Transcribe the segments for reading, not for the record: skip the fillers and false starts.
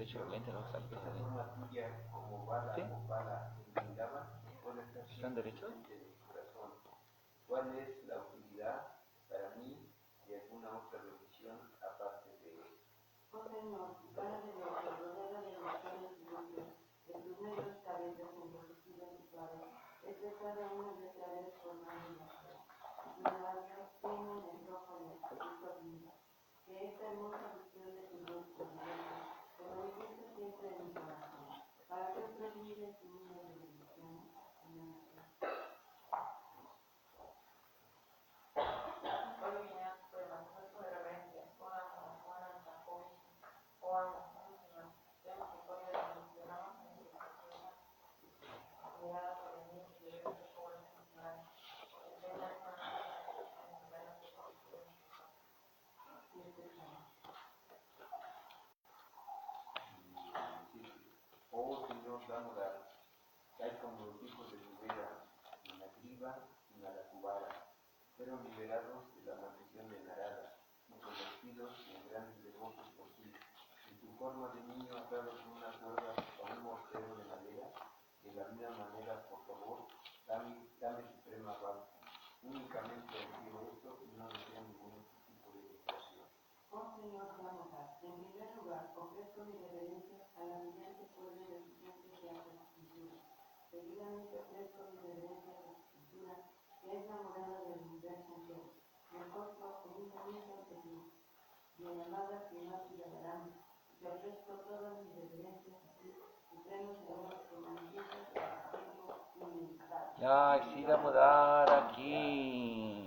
derecho del lente, no salta. Esa forma tuya, como bala ¿Sí? o bala en Lindama, ¿Están derechos? ¿Cuál es la utilidad para mí de alguna otra religión aparte de él? Oh Señor, Padre de Dios, verdadero de los cielos y los cielos, de tus medios cabezas envejecidas y suaves, es de cada una de estas formado en la tierra. Tus labios tienen el rojo de tu vida, que esta hermosa visión de tu rostro viviente se manifiesta siempre en mi corazón, para que otros miren tu niño de bendiciones. Amén. Oh Señor, danos tal como los hijos de Judea, en la criba y en la cubana, fueron liberados de la maldición de Narada y convertidos en grandes devotos por ti. En tu forma de niño atado con una cuerda a un mortero de madera, de la misma manera, por favor, dame suprema paz. Únicamente requiero esto y no deseo ningún tipo de liberación. Oh Señor, damos en primer lugar, ofrezco mi reverencia a la brillante fuente de tu frente que hace la escritura. Seguidamente ofrezco mi reverencia a la escritura, que es la morada del universo entero. Me postro en un momento ante ti, bien amada Primati de Abraham, y te ofrezco todas mis reverencias a ti, supremo Señor, que manifiestas el tiempo ilimitado. Ya, siga mudar aquí.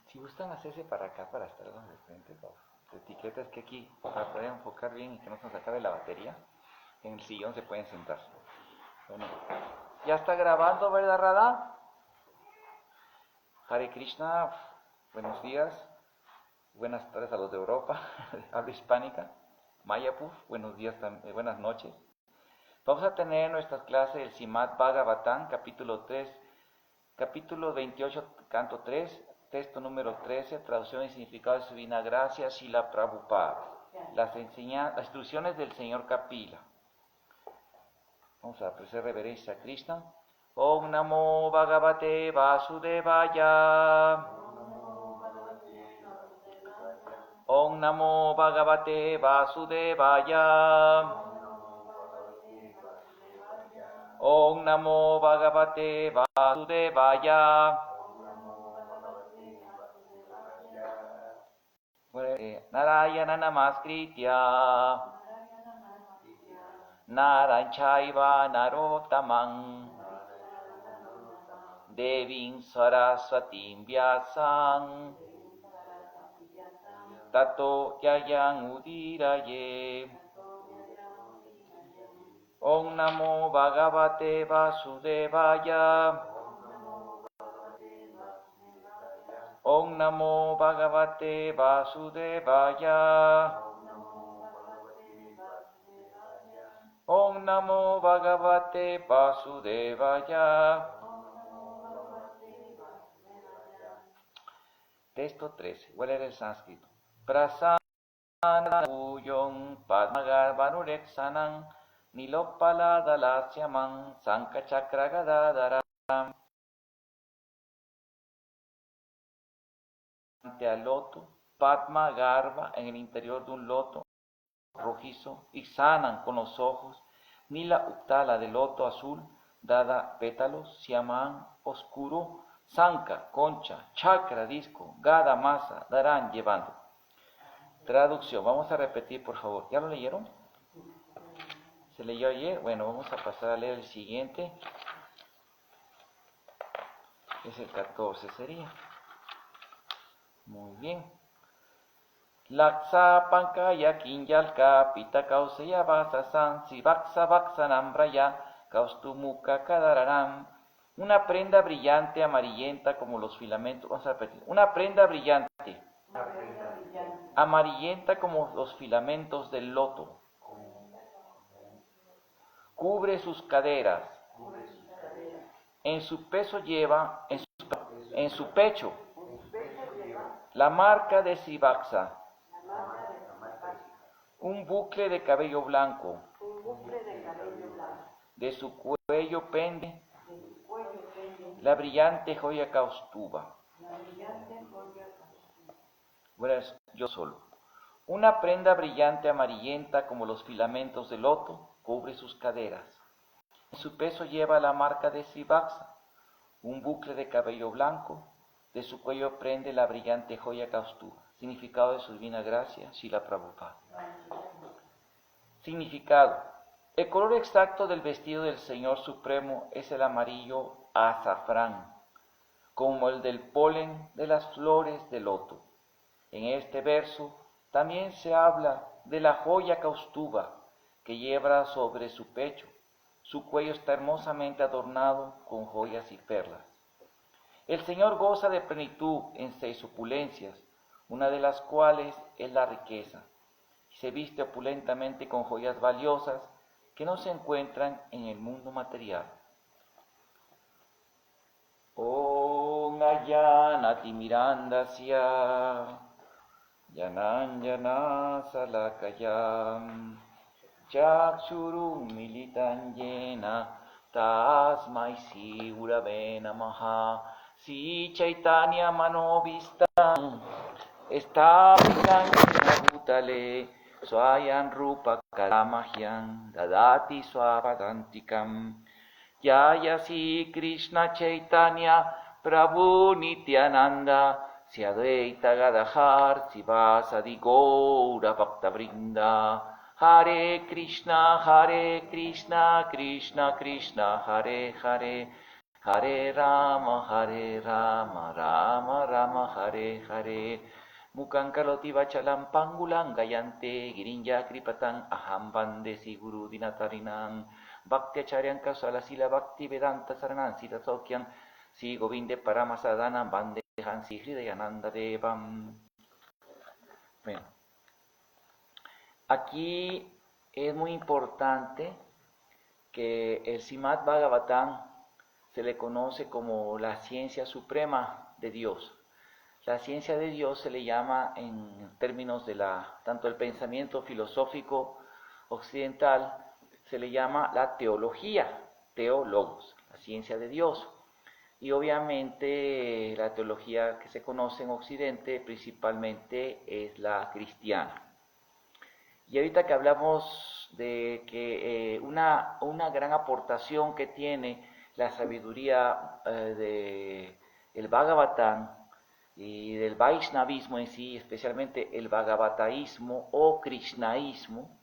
Si gustan hacerse para acá, para estar donde frente, las etiquetas que aquí, para poder enfocar bien y que no se nos acabe la batería, en el sillón se pueden sentar. Bueno, ya está grabando, ¿verdad, Radha? Hare Krishna, buenos días, buenas tardes a los de Europa, habla hispánica. Mayapur, buenos días, buenas noches. Vamos a tener nuestras clases del Srimad Bhagavatam, capítulo 3, capítulo 28, canto 3, texto número 13, traducción y significado de su divina gracia, Srila Prabhupada. Las instrucciones del señor Kapila. Vamos a ofrecer reverencia a Krishna. Om Namo Bhagavate Vasudevaya. Om Namo Bhagavate Vasudevaya. Om Namo Bhagavate Vasudevaya. Narayana Namaskritya Naranchaiva Narottamam Devim Saraswatim Vyasam Tato Yayang Udiraye. Om Namo Bhagavate Vasudevaya. Om Namo Bhagavate Vasudevaya. Om Namo Bhagavate Vasudevaya. Texto 13. Voy a leer el sánscrito. Prasana Uyong Padmagarvanurexanam Nilopala Dalasyaman Sankachakra Gadadaram. Al loto, Padma Garva en el interior de un loto rojizo, y Sanan con los ojos, Nila Uttala de loto azul, dada pétalos, Siaman oscuro, Sanka, concha, Chakra, disco, Gada, masa, darán llevando. Traducción, vamos a repetir por favor. ¿Ya lo leyeron? ¿Se leyó ayer? Bueno, vamos a pasar a leer el siguiente. Es el 14 sería. Muy bien. Laksa pankaya kinyalka pita kausaya vasasan sivaksa vaksanambraya kaustumuka kadararam. Una prenda brillante amarillenta como los filamentos. Vamos a repetir. Una prenda brillante amarillenta como los filamentos del loto. cubre sus caderas. En su pecho lleva, en su pecho, la marca de Sibaxa, un bucle de cabello blanco. De su cuello pende la brillante joya Kaustuba. Bueno, yo solo. Una prenda brillante amarillenta como los filamentos de loto cubre sus caderas. En su peso lleva la marca de Sibaxa, un bucle de cabello blanco. De su cuello prende la brillante joya Kaustuba. Significado de su divina gracia, Srila Prabhupada. Significado. El color exacto del vestido del Señor Supremo es el amarillo azafrán, como el del polen de las flores de loto. En este verso también se habla de la joya Kaustuba que lleva sobre su pecho. Su cuello está hermosamente adornado con joyas y perlas. El Señor goza de plenitud en 6 opulencias, una de las cuales es la riqueza, y se viste opulentamente con joyas valiosas que no se encuentran en el mundo material. Om Ayanati Mirandasya Yananjana Salakayam Chakshurum Militan Yena Tasmai Sri Gurave Namaha. Si Chaitanya Manovistam Estapitan Bhutale Swayam Rupa Karamahyan Dadati Swavadantikam Yaya Si Krishna Chaitanya Prabhu Nityananda Si Advaita Gadadhar Sivasadi Gaura Bhakta Vrinda Hare Krishna, Krishna Krishna, Hare Hare, Hare Rama, Rama Rama, Hare Hare. Mukhaṁ karoti vachalam pangulam gayante girinja kripatan aham bande siguru dinatarinam bhaktiacharyan kasalasila bhakti vedanta saranam sita sokyam si govinde paramasadanam bande hansi hridayananda devam. Bueno, aquí es muy importante que el Srimad Bhagavatam se le conoce como la ciencia suprema de Dios. La ciencia de Dios se le llama en términos de tanto el pensamiento filosófico occidental, se le llama la teología, teólogos, la ciencia de Dios. Y obviamente la teología que se conoce en Occidente principalmente es la cristiana. Y ahorita que hablamos de que una gran aportación que tiene la sabiduría del Bhagavatam y del Vaishnavismo en sí, especialmente el Bhagavataísmo o Krishnaísmo,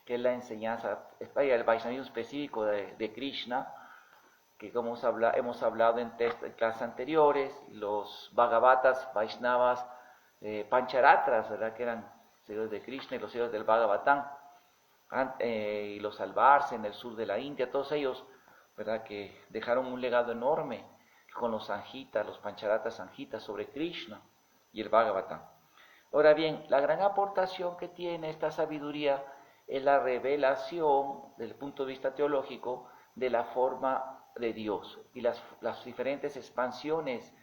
que es la enseñanza, el Vaishnavismo específico de Krishna, que como hemos hablado en clases anteriores, los Bhagavatas, Vaishnavas, Pancharatras, ¿verdad?, que eran seguidores de Krishna, y los seguidores del Bhagavatam, y los Alvars en el sur de la India, todos ellos, ¿verdad?, que dejaron un legado enorme con los Sanjitas, los Pancharatas Sanjitas sobre Krishna y el Bhagavatam. Ahora bien, la gran aportación que tiene esta sabiduría es la revelación, desde el punto de vista teológico, de la forma de Dios y las diferentes expansiones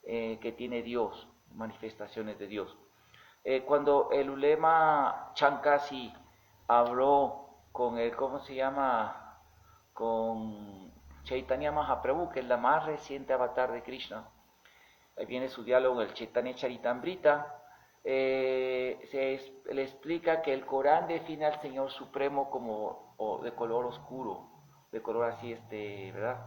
que tiene Dios, manifestaciones de Dios. Cuando el ulema Chankasi habló con con Chaitanya Mahaprabhu, que es la más reciente avatar de Krishna, ahí viene su diálogo en el Chaitanya Charitamrita, le explica que el Corán define al Señor Supremo como de color oscuro, de color así, ¿verdad?,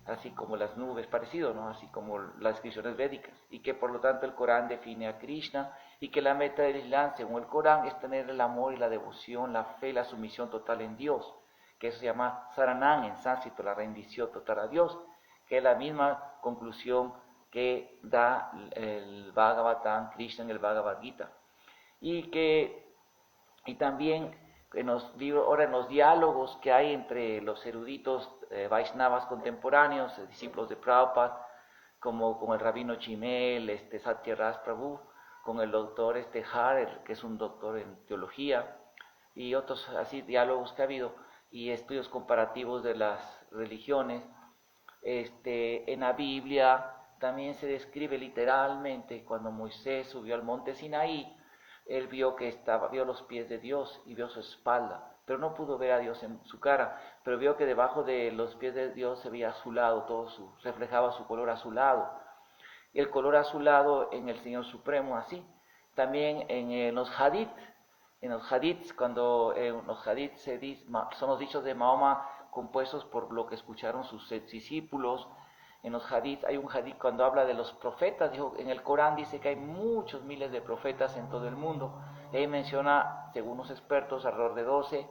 así como las nubes, parecido, ¿no?, así como las descripciones védicas, y que por lo tanto el Corán define a Krishna, y que la meta del Islam, según el Corán, es tener el amor y la devoción, la fe y la sumisión total en Dios, que eso se llama Saranam en sánscrito, la rendición total a Dios, que es la misma conclusión que da el Bhagavatam, Krishna en el Bhagavad Gita. Y también en los diálogos que hay entre los eruditos Vaishnavas contemporáneos, discípulos de Prabhupada, como con el rabino Chimel, Satya Ras Prabhu, con el doctor Harer, que es un doctor en teología, y otros así diálogos que ha habido, y estudios comparativos de las religiones. En la Biblia también se describe literalmente cuando Moisés subió al monte Sinaí, él vio los pies de Dios y vio su espalda, pero no pudo ver a Dios en su cara, pero vio que debajo de los pies de Dios se veía azulado, reflejaba su color azulado. Y el color azulado en el Señor Supremo, así. También en los hadiths, cuando los hadiths son los dichos de Mahoma compuestos por lo que escucharon sus discípulos. En los hadiths hay un hadith cuando habla de los profetas, en el Corán dice que hay muchos miles de profetas en todo el mundo. Y ahí menciona, según los expertos, alrededor de 12.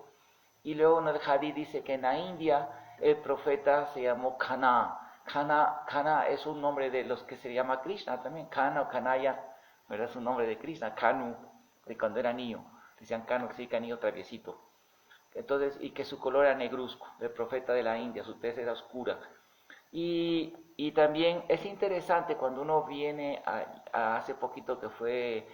Y luego en el hadith dice que en la India el profeta se llamó Kana. Kana es un nombre de los que se llama Krishna también. Kana o Kanaya, ¿verdad? Es un nombre de Krishna. Kanu, de cuando era niño. Decían Kanu, que significa niño traviesito. Entonces, y que su color era negruzco, el profeta de la India, su tez era oscura. Y también es interesante cuando uno viene hace poquito que fue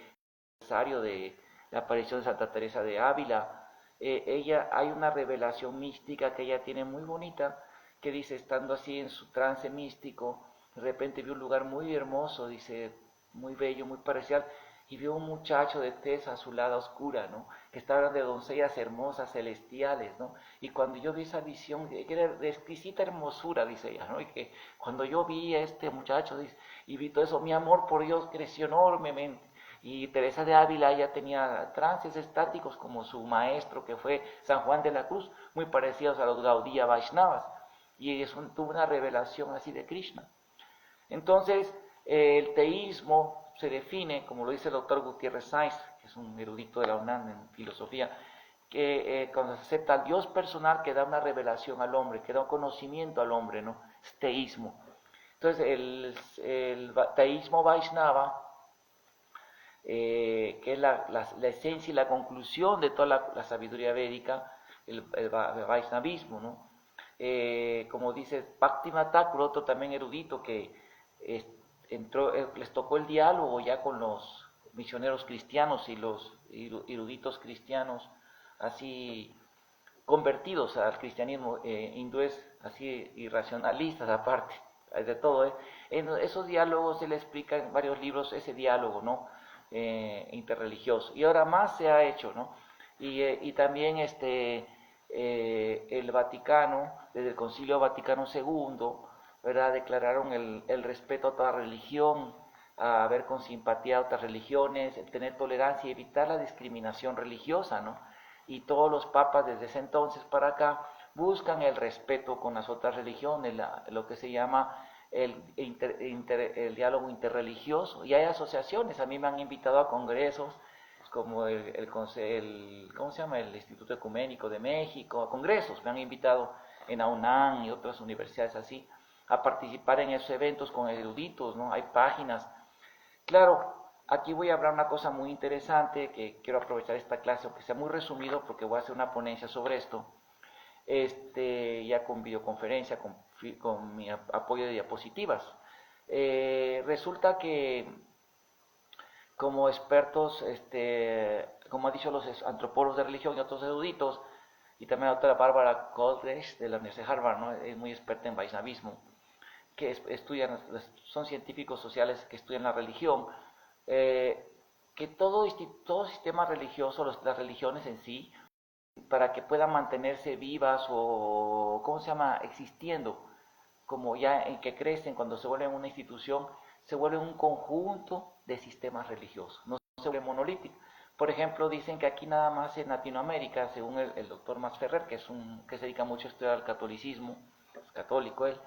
aniversario de la aparición de Santa Teresa de Ávila. Hay una revelación mística que ella tiene muy bonita, que dice, estando así en su trance místico, de repente vio un lugar muy hermoso, dice, muy bello, muy parecido, y vio un muchacho de tez azulada oscura, ¿no? Que estaba de doncellas hermosas, celestiales, ¿no? Y cuando yo vi esa visión, que era de exquisita hermosura, dice ella, ¿no? Y que cuando yo vi a este muchacho, dice, y vi todo eso, mi amor por Dios creció enormemente. Y Teresa de Ávila ya tenía trances estáticos como su maestro, que fue San Juan de la Cruz, muy parecidos a los Gaudiya Vaishnavas. Y tuvo una revelación así de Krishna. Entonces, el teísmo se define, como lo dice el doctor Gutiérrez Sáenz, que es un erudito de la UNAM en filosofía, que cuando se acepta al Dios personal que da una revelación al hombre, que da un conocimiento al hombre, ¿no? Es teísmo. Entonces, el teísmo Vaishnava, que es la esencia y la conclusión de toda la sabiduría védica, el Vaishnavismo, ¿no? Como dice Bhaktivinoda Thakur, otro también erudito que les tocó el diálogo ya con los misioneros cristianos y los eruditos cristianos así convertidos al cristianismo, hindúes así irracionalistas aparte de todo. En esos diálogos se le explica en varios libros ese diálogo, ¿no? Interreligioso, y ahora más se ha hecho, ¿no? Y también el Vaticano, desde el Concilio Vaticano II, ¿verdad? Declararon el respeto a toda religión, a ver con simpatía a otras religiones, el tener tolerancia y evitar la discriminación religiosa, ¿no? Y todos los papas desde ese entonces para acá buscan el respeto con las otras religiones, lo que se llama el diálogo interreligioso. Y hay asociaciones, a mí me han invitado a congresos, como ¿cómo se llama? El Instituto Ecuménico de México, a congresos, me han invitado en la UNAM y otras universidades así, a participar en esos eventos con eruditos, ¿no? Hay páginas. Claro, aquí voy a hablar una cosa muy interesante, que quiero aprovechar esta clase, aunque sea muy resumido, porque voy a hacer una ponencia sobre esto, ya con videoconferencia, con mi apoyo de diapositivas. Resulta que como expertos, como han dicho los antropólogos de religión y otros eruditos, y también la doctora Bárbara Goldreich de la Universidad de Harvard, ¿no? Es muy experta en Vaishnavismo, que son científicos sociales que estudian la religión, que todo sistema religioso, las religiones en sí, para que puedan mantenerse vivas o, existiendo, como ya en que crecen, cuando se vuelven una institución, se vuelven un conjunto de sistemas religiosos, no se vuelve monolítico. Por ejemplo, dicen que aquí nada más en Latinoamérica, según el doctor Masferrer, que se dedica mucho a estudiar el catolicismo, es católico él,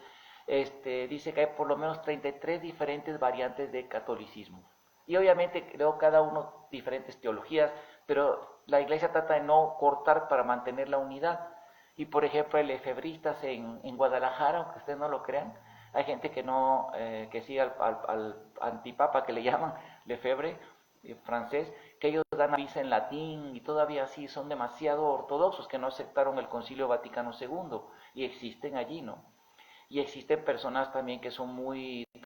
dice que hay por lo menos 33 diferentes variantes de catolicismo. Y obviamente luego cada uno diferentes teologías, pero la iglesia trata de no cortar para mantener la unidad. Y por ejemplo, el lefebristas en Guadalajara, aunque ustedes no lo crean, hay gente que sigue al antipapa, que le llaman Lefebvre, francés, que ellos dan misa en latín y todavía así son demasiado ortodoxos, que no aceptaron el Concilio Vaticano II, y existen allí, ¿no? Y existen personas también que son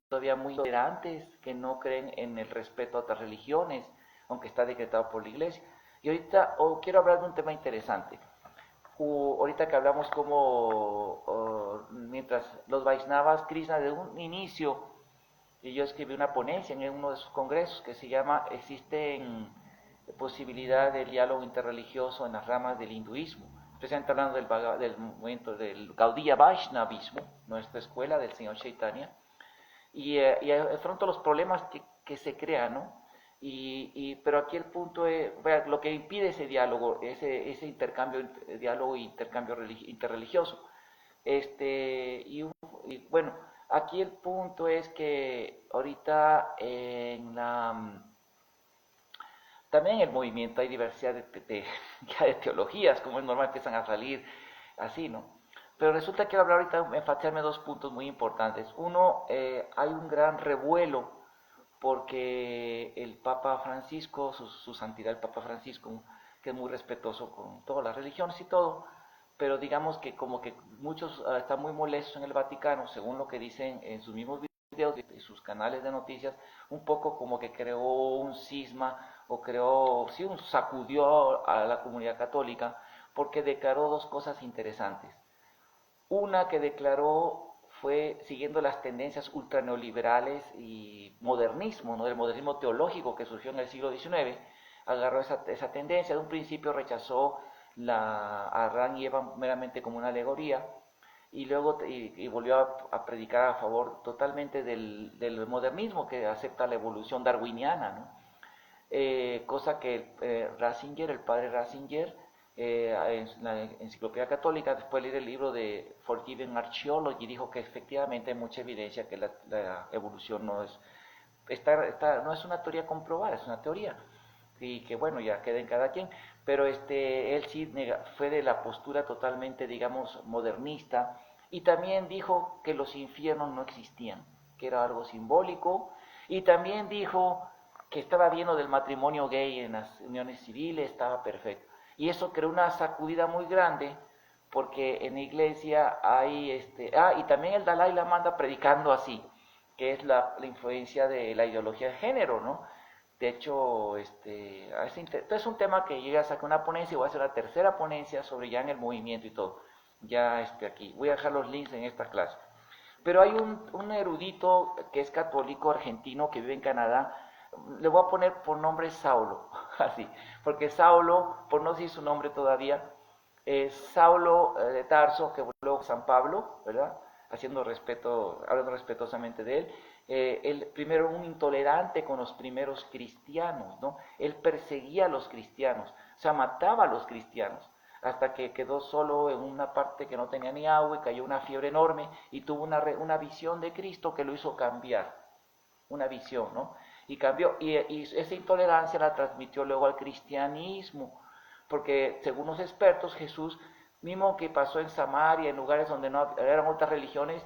todavía muy tolerantes, que no creen en el respeto a otras religiones, aunque está decretado por la iglesia. Y ahorita quiero hablar de un tema interesante. ahorita que hablamos mientras los Vaishnavas, Krishna de un inicio, y yo escribí una ponencia en uno de sus congresos que se llama ¿existen posibilidad de diálogo interreligioso en las ramas del hinduismo? Especialmente hablando del movimiento del Gaudiya Vaishnavismo, nuestra escuela del señor Chaitanya, y afronto los problemas que se crean, ¿no? Pero aquí el punto es, lo que impide ese diálogo, ese intercambio, diálogo e intercambio interreligioso. Bueno, aquí el punto es que ahorita también en el movimiento hay diversidad de teologías, como es normal, empiezan a salir así, ¿no? Pero resulta que quiero hablar ahorita, enfatizarme dos puntos muy importantes. Uno, hay un gran revuelo porque el Papa Francisco, su santidad el Papa Francisco, que es muy respetuoso con todas las religiones y todo, pero digamos que como que muchos están muy molestos en el Vaticano, según lo que dicen en sus mismos videos y sus canales de noticias, un poco como que creó un cisma o sacudió a la comunidad católica porque declaró dos cosas interesantes. Una que declaró fue siguiendo las tendencias ultraneoliberales y modernismo, ¿no? Del modernismo teológico que surgió en el siglo XIX, agarró esa tendencia. De un principio rechazó a Adán y Eva meramente como una alegoría, y luego volvió a predicar a favor totalmente del modernismo que acepta la evolución darwiniana, ¿no? Cosa que Ratzinger, el padre Ratzinger, en la Enciclopedia Católica, después de leer el libro de Forgiven Archaeology, dijo que efectivamente hay mucha evidencia que la evolución no es una teoría comprobada, es una teoría, y que bueno, ya queda en cada quien, pero él sí fue de la postura totalmente, digamos, modernista, y también dijo que los infiernos no existían, que era algo simbólico, y también dijo que estaba bien lo del matrimonio gay en las uniones civiles, estaba perfecto. Y eso creó una sacudida muy grande, porque en la iglesia hay, y también el Dalai Lama anda predicando así, que es la influencia de la ideología de género, ¿no? De hecho, es un tema que yo ya saqué una ponencia, y voy a hacer la tercera ponencia sobre ya en el movimiento y todo, ya aquí, voy a dejar los links en esta clase. Pero hay un erudito que es católico argentino que vive en Canadá, le voy a poner por nombre Saulo, así, porque Saulo, por no decir su nombre todavía, es Saulo de Tarso, que luego San Pablo, ¿verdad? Hablando respetuosamente de él. Él primero un intolerante con los primeros cristianos, ¿no? Él perseguía a los cristianos, o sea, mataba a los cristianos, hasta que quedó solo en una parte que no tenía ni agua y cayó una fiebre enorme y tuvo una visión de Cristo que lo hizo cambiar, una visión, ¿no? Y cambió, y esa intolerancia la transmitió luego al cristianismo, porque según los expertos, Jesús, mismo que pasó en Samaria, en lugares donde no eran otras religiones,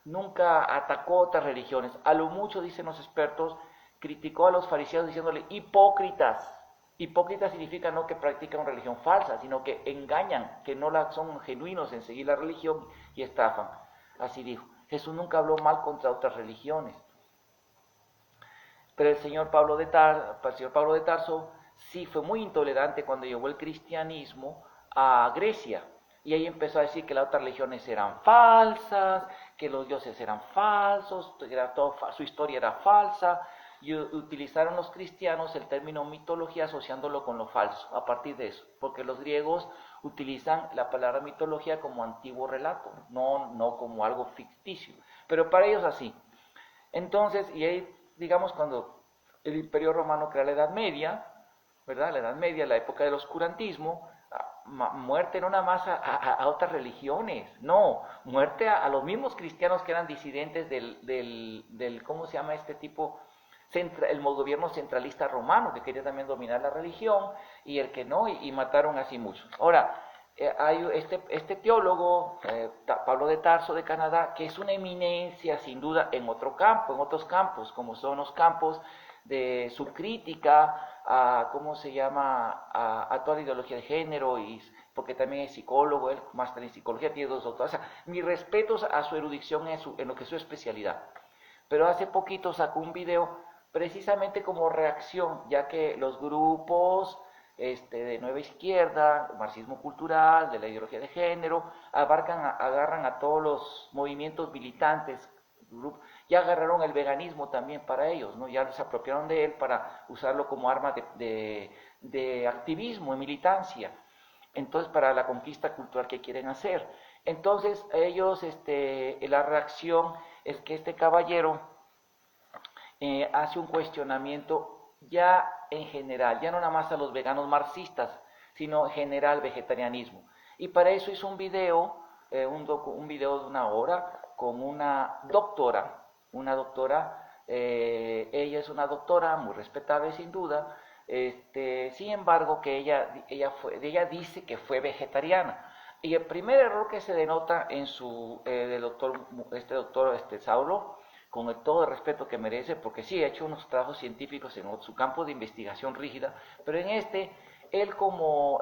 nunca atacó otras religiones. A lo mucho, dicen los expertos, criticó a los fariseos diciéndole hipócritas. Hipócritas significa no que practican una religión falsa, sino que engañan, que no son genuinos en seguir la religión y estafan. Así dijo. Jesús nunca habló mal contra otras religiones. Pero el señor Pablo de Tarso sí fue muy intolerante cuando llegó el cristianismo a Grecia. Y ahí empezó a decir que las otras religiones eran falsas, que los dioses eran falsos, su historia era falsa. Y utilizaron los cristianos el término mitología asociándolo con lo falso, a partir de eso. Porque los griegos utilizan la palabra mitología como antiguo relato, no como algo ficticio. Pero para ellos así. Entonces, y ahí, digamos, cuando el Imperio Romano crea la Edad Media, ¿verdad? La Edad Media, la época del oscurantismo, muerte no nada más a otras religiones, no, muerte a los mismos cristianos que eran disidentes del ¿cómo se llama este tipo? El gobierno centralista romano, que quería también dominar la religión, y el que no, y mataron así muchos. Ahora, hay este teólogo, Pablo de Tarso de Canadá, que es una eminencia sin duda en otros campos, como son los campos de su crítica a, ¿cómo se llama?, a toda la ideología de género, porque también es psicólogo, él máster en psicología, tiene 2 doctorados. O sea, mis respetos a su erudición en lo que es su especialidad. Pero hace poquito sacó un video precisamente como reacción, ya que los grupos de nueva izquierda, marxismo cultural, de la ideología de género, agarran a todos los movimientos militantes, ya agarraron el veganismo también para ellos, ¿no? Ya se apropiaron de él para usarlo como arma de activismo y militancia, entonces para la conquista cultural que quieren hacer. Entonces ellos, la reacción es que este caballero hace un cuestionamiento ya en general, ya no nada más a los veganos marxistas, sino en general vegetarianismo. Y para eso hizo un video, un video de 1 hora con una doctora, ella es una doctora muy respetable sin duda, sin embargo que ella dice que fue vegetariana. Y el primer error que se denota en del doctor, Saulo, con todo el respeto que merece, porque sí ha hecho unos trabajos científicos en su campo de investigación rígida, pero en el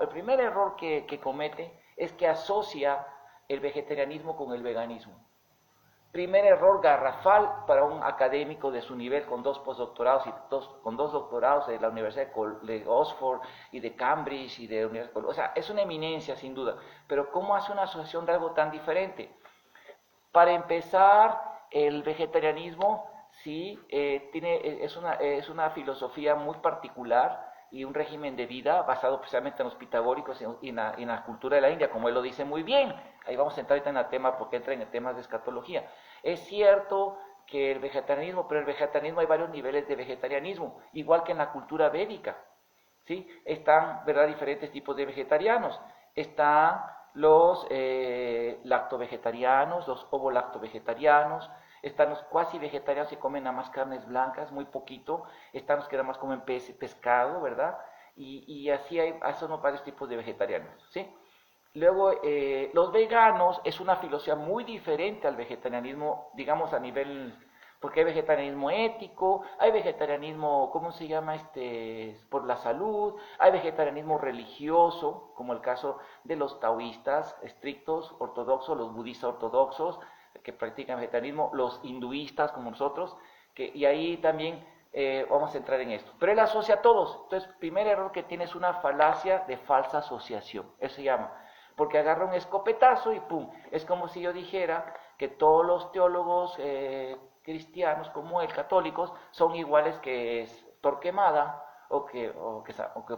primer error que comete es que asocia el vegetarianismo con el veganismo. Primer error garrafal para un académico de su nivel con 2 postdoctorados con 2 doctorados de la Universidad de Oxford y de Cambridge y de Universidad, o sea, es una eminencia sin duda, pero ¿cómo hace una asociación de algo tan diferente? Para empezar, el vegetarianismo sí es una filosofía muy particular y un régimen de vida basado precisamente en los pitagóricos y en la cultura de la India, como él lo dice muy bien. Ahí vamos a entrar ahorita en el tema, porque entra en el tema de escatología. Es cierto que el vegetarianismo, pero el vegetarianismo hay varios niveles de vegetarianismo, igual que en la cultura védica, ¿sí? Están, ¿verdad?, diferentes tipos de vegetarianos. Están los lactovegetarianos, los ovo-lactovegetarianos, están los cuasi vegetarianos que comen nada más carnes blancas, muy poquito, están los que nada más comen pescado, ¿verdad? Y así son varios tipos de vegetarianos, ¿sí? Luego, los veganos es una filosofía muy diferente al vegetarianismo, digamos a nivel, porque hay vegetarianismo ético, hay vegetarianismo, ¿cómo se llama? Por la salud, hay vegetarianismo religioso, como el caso de los taoístas estrictos, ortodoxos, los budistas ortodoxos, que practican vegetarianismo, los hinduistas como nosotros, y ahí también vamos a entrar en esto. Pero él asocia a todos. Entonces, primer error que tiene es una falacia de falsa asociación, eso se llama, porque agarra un escopetazo y pum, es como si yo dijera que todos los teólogos cristianos como él, católicos, son iguales que Torquemada o que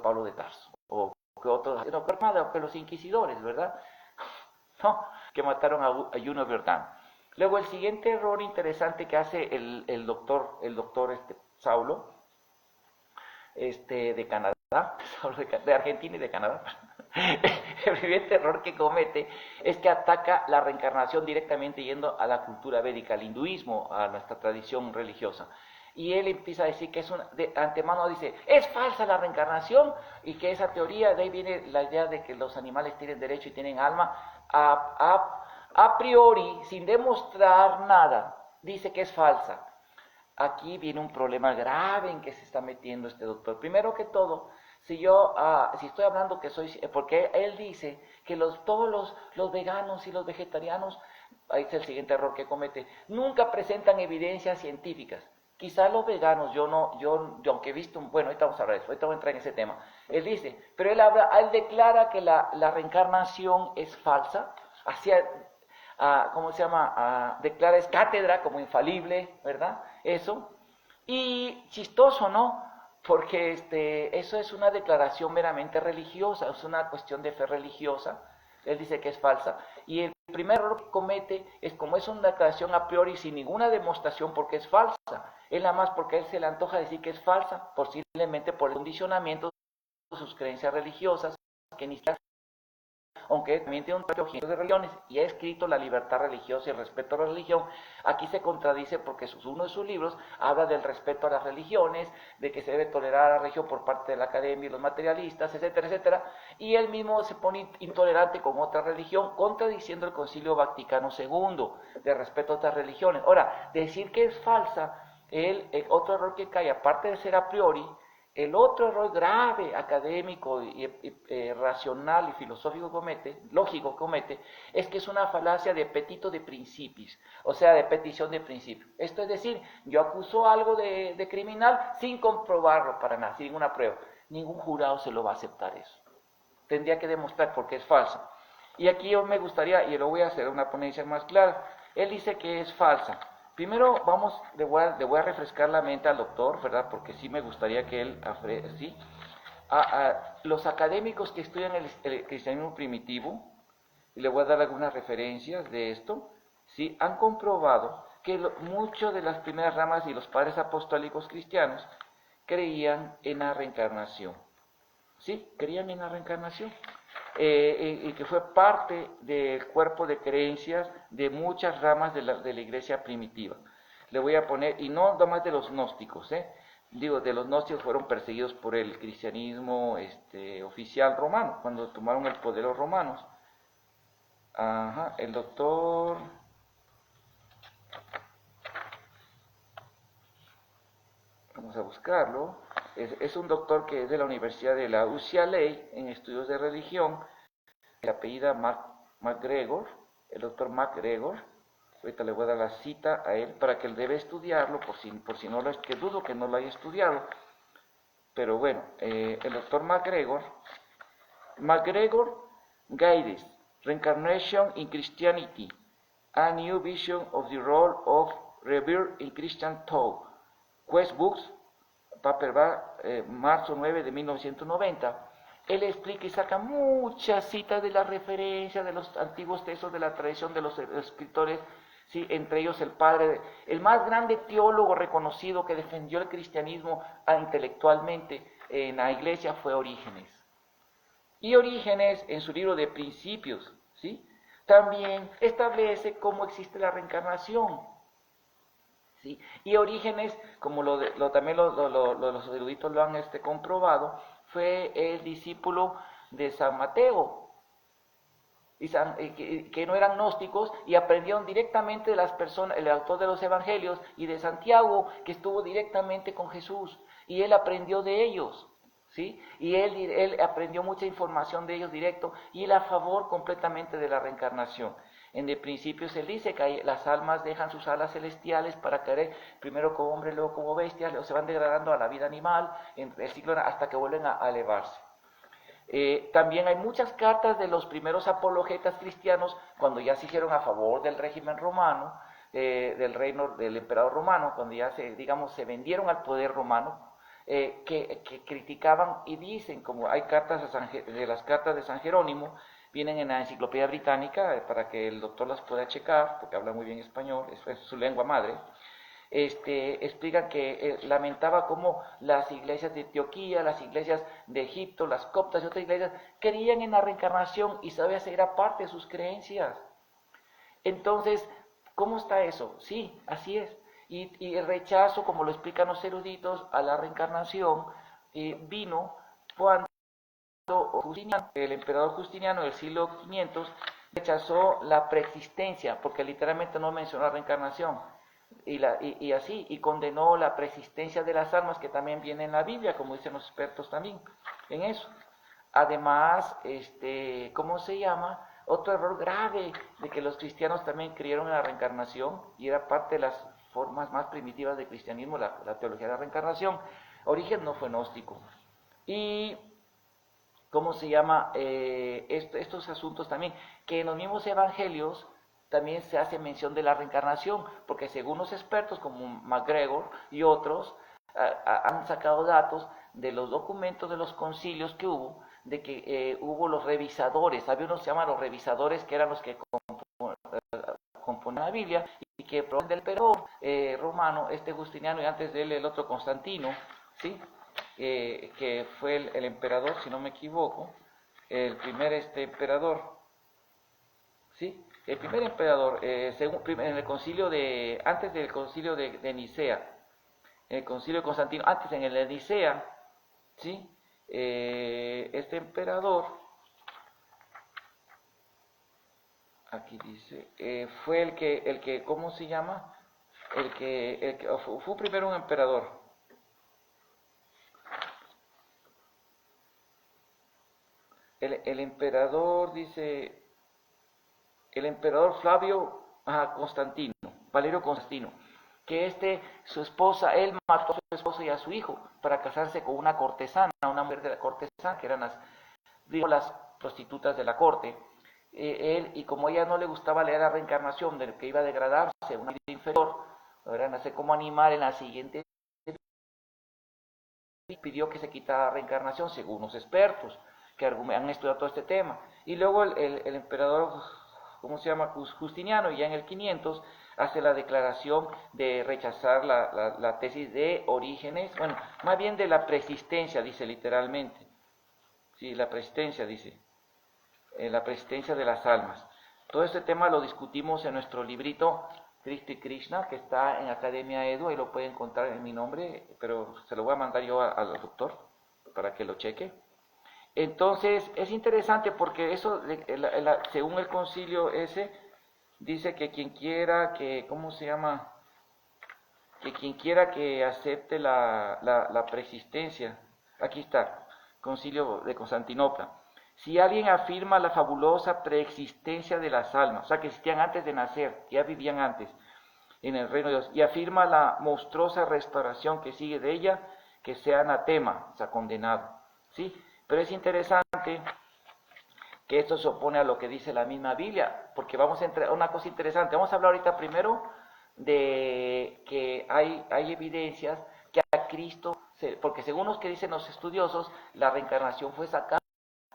Pablo de Tarso, o que otros, o que los inquisidores, ¿verdad? No, que mataron a Juno Verdun. Luego el siguiente error interesante que hace el doctor Saulo, de Canadá, de Argentina y de Canadá, el siguiente error que comete es que ataca la reencarnación directamente yendo a la cultura védica, al hinduismo, a nuestra tradición religiosa. Y él empieza a decir que de antemano dice, es falsa la reencarnación, y que esa teoría, de ahí viene la idea de que los animales tienen derecho y tienen alma, a priori, sin demostrar nada, dice que es falsa. Aquí viene un problema grave en que se está metiendo este doctor. Primero que todo, si estoy hablando que porque él dice que todos los veganos y los vegetarianos, ahí es el siguiente error que comete, nunca presentan evidencias científicas. Quizá los veganos, yo aunque he visto, bueno, ahorita vamos a hablar de eso, ahorita voy a entrar en ese tema. Él dice, pero él declara que la reencarnación es falsa, ¿cómo se llama? Declara es cátedra como infalible, ¿verdad? Eso. Y chistoso, ¿no? Porque eso es una declaración meramente religiosa, es una cuestión de fe religiosa. Él dice que es falsa. Y el primer error que comete es, como es una declaración a priori sin ninguna demostración porque es falsa, él nada más porque a él se le antoja decir que es falsa, posiblemente por el condicionamiento de sus creencias religiosas, que ni siquiera, aunque también tiene un propio de religiones y ha escrito La libertad religiosa y el respeto a la religión, aquí se contradice porque uno de sus libros habla del respeto a las religiones, de que se debe tolerar a la religión por parte de la academia y los materialistas, etcétera, etcétera, y él mismo se pone intolerante con otra religión, contradiciendo el Concilio Vaticano II de respeto a otras religiones. Ahora, decir que es falsa, el otro error que cae, aparte de ser a priori, el otro error grave, académico y racional y filosófico lógico comete, es que es una falacia de petito de principiis, o sea, de petición de principio. Esto es decir, yo acuso algo de criminal sin comprobarlo para nada, sin ninguna prueba. ningún jurado se lo va a aceptar eso. Tendría que demostrar porque es falsa. Y aquí yo me gustaría, y lo voy a hacer una ponencia más clara, él dice que es falsa. Primero le voy a refrescar la mente al doctor, ¿verdad? Porque sí me gustaría que él, ¿sí? Los académicos que estudian el cristianismo primitivo, y le voy a dar algunas referencias de esto, ¿sí? Han comprobado que muchas de las primeras ramas y los padres apostólicos cristianos creían en la reencarnación. ¿Sí? Creían en la reencarnación. Y que fue parte del cuerpo de creencias de muchas ramas de la iglesia primitiva. Le voy a poner, y no nomás de los gnósticos, digo, de los gnósticos fueron perseguidos por el cristianismo oficial romano, cuando tomaron el poder los romanos. Ajá, el doctor... Vamos a buscarlo. Es un doctor que es de la Universidad de la UCLA en estudios de religión. El apellido MacGregor, el doctor MacGregor. Ahorita le voy a dar la cita a él para que él debe estudiarlo, por si no lo es, que dudo que no lo haya estudiado. Pero bueno, el doctor MacGregor Guides, Reincarnation in Christianity, a New Vision of the Role of Rebirth in Christian Thought, Quest Books, paperback, marzo 9 de 1990. Él explica y saca muchas citas de la referencia de los antiguos textos de la tradición de los escritores, ¿sí? Entre ellos el más grande teólogo reconocido que defendió el cristianismo intelectualmente en la iglesia fue Orígenes. Y Orígenes, en su libro de Principios, ¿sí? También establece cómo existe la reencarnación. ¿Sí? Y Orígenes, como también los eruditos lo han comprobado, fue el discípulo de San Mateo, que no eran gnósticos y aprendieron directamente de las personas, el autor de los evangelios, y de Santiago, que estuvo directamente con Jesús, y él aprendió de ellos, ¿sí? Y él aprendió mucha información de ellos directo, y él a favor completamente de la reencarnación. En el principio se dice que las almas dejan sus alas celestiales para caer primero como hombre, luego como bestia, luego se van degradando a la vida animal en el ciclo hasta que vuelven a elevarse. También hay muchas cartas de los primeros apologetas cristianos, cuando ya se hicieron a favor del régimen romano, del reino del emperador romano, cuando ya se vendieron al poder romano, que criticaban y dicen, como hay cartas de las cartas de San Jerónimo, vienen en la Enciclopedia Británica, para que el doctor las pueda checar, porque habla muy bien español, es su lengua madre. Explica que lamentaba cómo las iglesias de Antioquía, las iglesias de Egipto, las coptas y otras iglesias creían en la reencarnación y sabía si era parte de sus creencias. Entonces, ¿cómo está eso? Sí, así es. Y el rechazo, como lo explican los eruditos, a la reencarnación vino cuando Justiniano, el emperador Justiniano del siglo 500 rechazó la preexistencia, porque literalmente no mencionó la reencarnación. Y condenó la persistencia de las almas, que también viene en la Biblia, como dicen los expertos también en eso. Además, ¿cómo se llama? Otro error grave de que los cristianos también creyeron en la reencarnación, y era parte de las formas más primitivas del cristianismo, la teología de la reencarnación. Origen no fue gnóstico. Y ¿cómo se llama? Estos asuntos también, que en los mismos evangelios también se hace mención de la reencarnación, porque según los expertos como MacGregor y otros, han sacado datos de los documentos de los concilios que hubo, de que hubo los revisadores, había unos que se llaman los revisadores, que eran los que componían la Biblia, y que provienen del emperador romano, Justiniano, y antes de él el otro Constantino, ¿sí? Que fue el emperador, si no me equivoco, el primer emperador, ¿sí? El primer emperador, en el concilio antes del concilio de Nicea, en el concilio de Constantino, antes en el de Nicea, ¿sí? Este emperador, aquí dice, fue el que, ¿cómo se llama? Fue primero un emperador. El emperador, dice, el emperador Flavio Constantino, Valerio Constantino. que su esposa, él mató a su esposa y a su hijo para casarse con una cortesana, una mujer de la cortesana, que eran las prostitutas de la corte. Él, y como a ella no le gustaba leer la reencarnación, de que iba a degradarse, una vida inferior, no sé cómo animar en la siguiente, pidió que se quitara la reencarnación, según los expertos que han estudiado todo este tema. Y luego el emperador, ¿cómo se llama? Justiniano, ya en el 500, hace la declaración de rechazar la tesis de Orígenes, bueno, más bien de la persistencia, dice literalmente. Sí, la persistencia, dice. La persistencia de las almas. Todo este tema lo discutimos en nuestro librito Cristo y Krishna, que está en Academia Edu, ahí lo pueden encontrar en mi nombre, pero se lo voy a mandar yo al doctor para que lo cheque. Entonces, es interesante porque eso, según el concilio ese, dice que quien quiera que, ¿cómo se llama? Que quien quiera que acepte la persistencia, aquí está, concilio de Constantinopla. Si alguien afirma la fabulosa preexistencia de las almas, o sea, que existían antes de nacer, que ya vivían antes en el reino de Dios, y afirma la monstruosa restauración que sigue de ella, que sea anatema, o sea, condenado, ¿sí? Pero es interesante que esto se opone a lo que dice la misma Biblia, porque vamos a entrar a una cosa interesante. Vamos a hablar ahorita primero de que hay evidencias que a Cristo, porque según los que dicen los estudiosos, la reencarnación fue sacada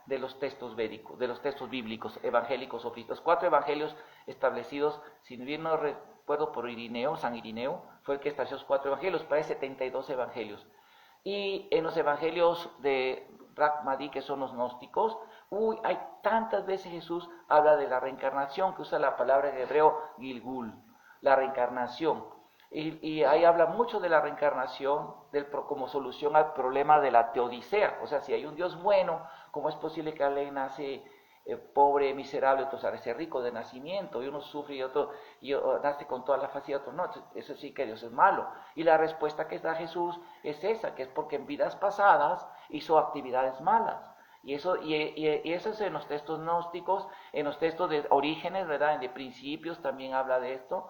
de los textos védicos, de los textos bíblicos, evangélicos, los 4 evangelios establecidos, si bien no recuerdo por Irineo, San Irineo, fue el que estableció los 4 evangelios, para 72 evangelios. Y en los evangelios de Rahmadi, que son los gnósticos, hay tantas veces Jesús habla de la reencarnación, que usa la palabra en hebreo Gilgul, la reencarnación. Y ahí habla mucho de la reencarnación como solución al problema de la teodicea. O sea, si hay un Dios bueno, ¿cómo es posible que alguien nace pobre, miserable, otro sale rico de nacimiento, y uno sufre y nace con toda la facilidad, otro no? Eso sí que Dios es malo. Y la respuesta que da Jesús es esa, que es porque en vidas pasadas hizo actividades malas. Y eso es en los textos gnósticos, en los textos de Orígenes, ¿verdad? De Principios también habla de esto.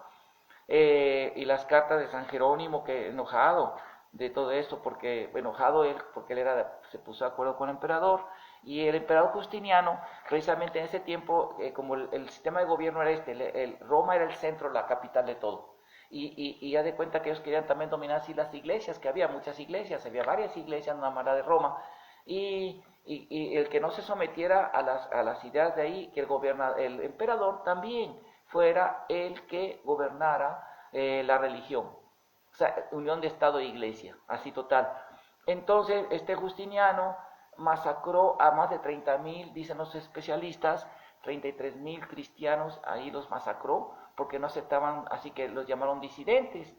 Y las cartas de San Jerónimo, que enojado de todo esto, porque enojado él, porque él se puso de acuerdo con el emperador, y el emperador Justiniano, precisamente en ese tiempo, como el sistema de gobierno era Roma era el centro, la capital de todo, y ya de cuenta que ellos querían también dominar así las iglesias, que había muchas iglesias, había varias iglesias en la mara de Roma, y el que no se sometiera a las ideas de ahí, que el emperador también fuera el que gobernara la religión, o sea, unión de Estado e Iglesia, así total. Entonces, este Justiniano masacró a más de 30,000, dicen los especialistas, 33,000 cristianos, ahí los masacró, porque no aceptaban, así que los llamaron disidentes,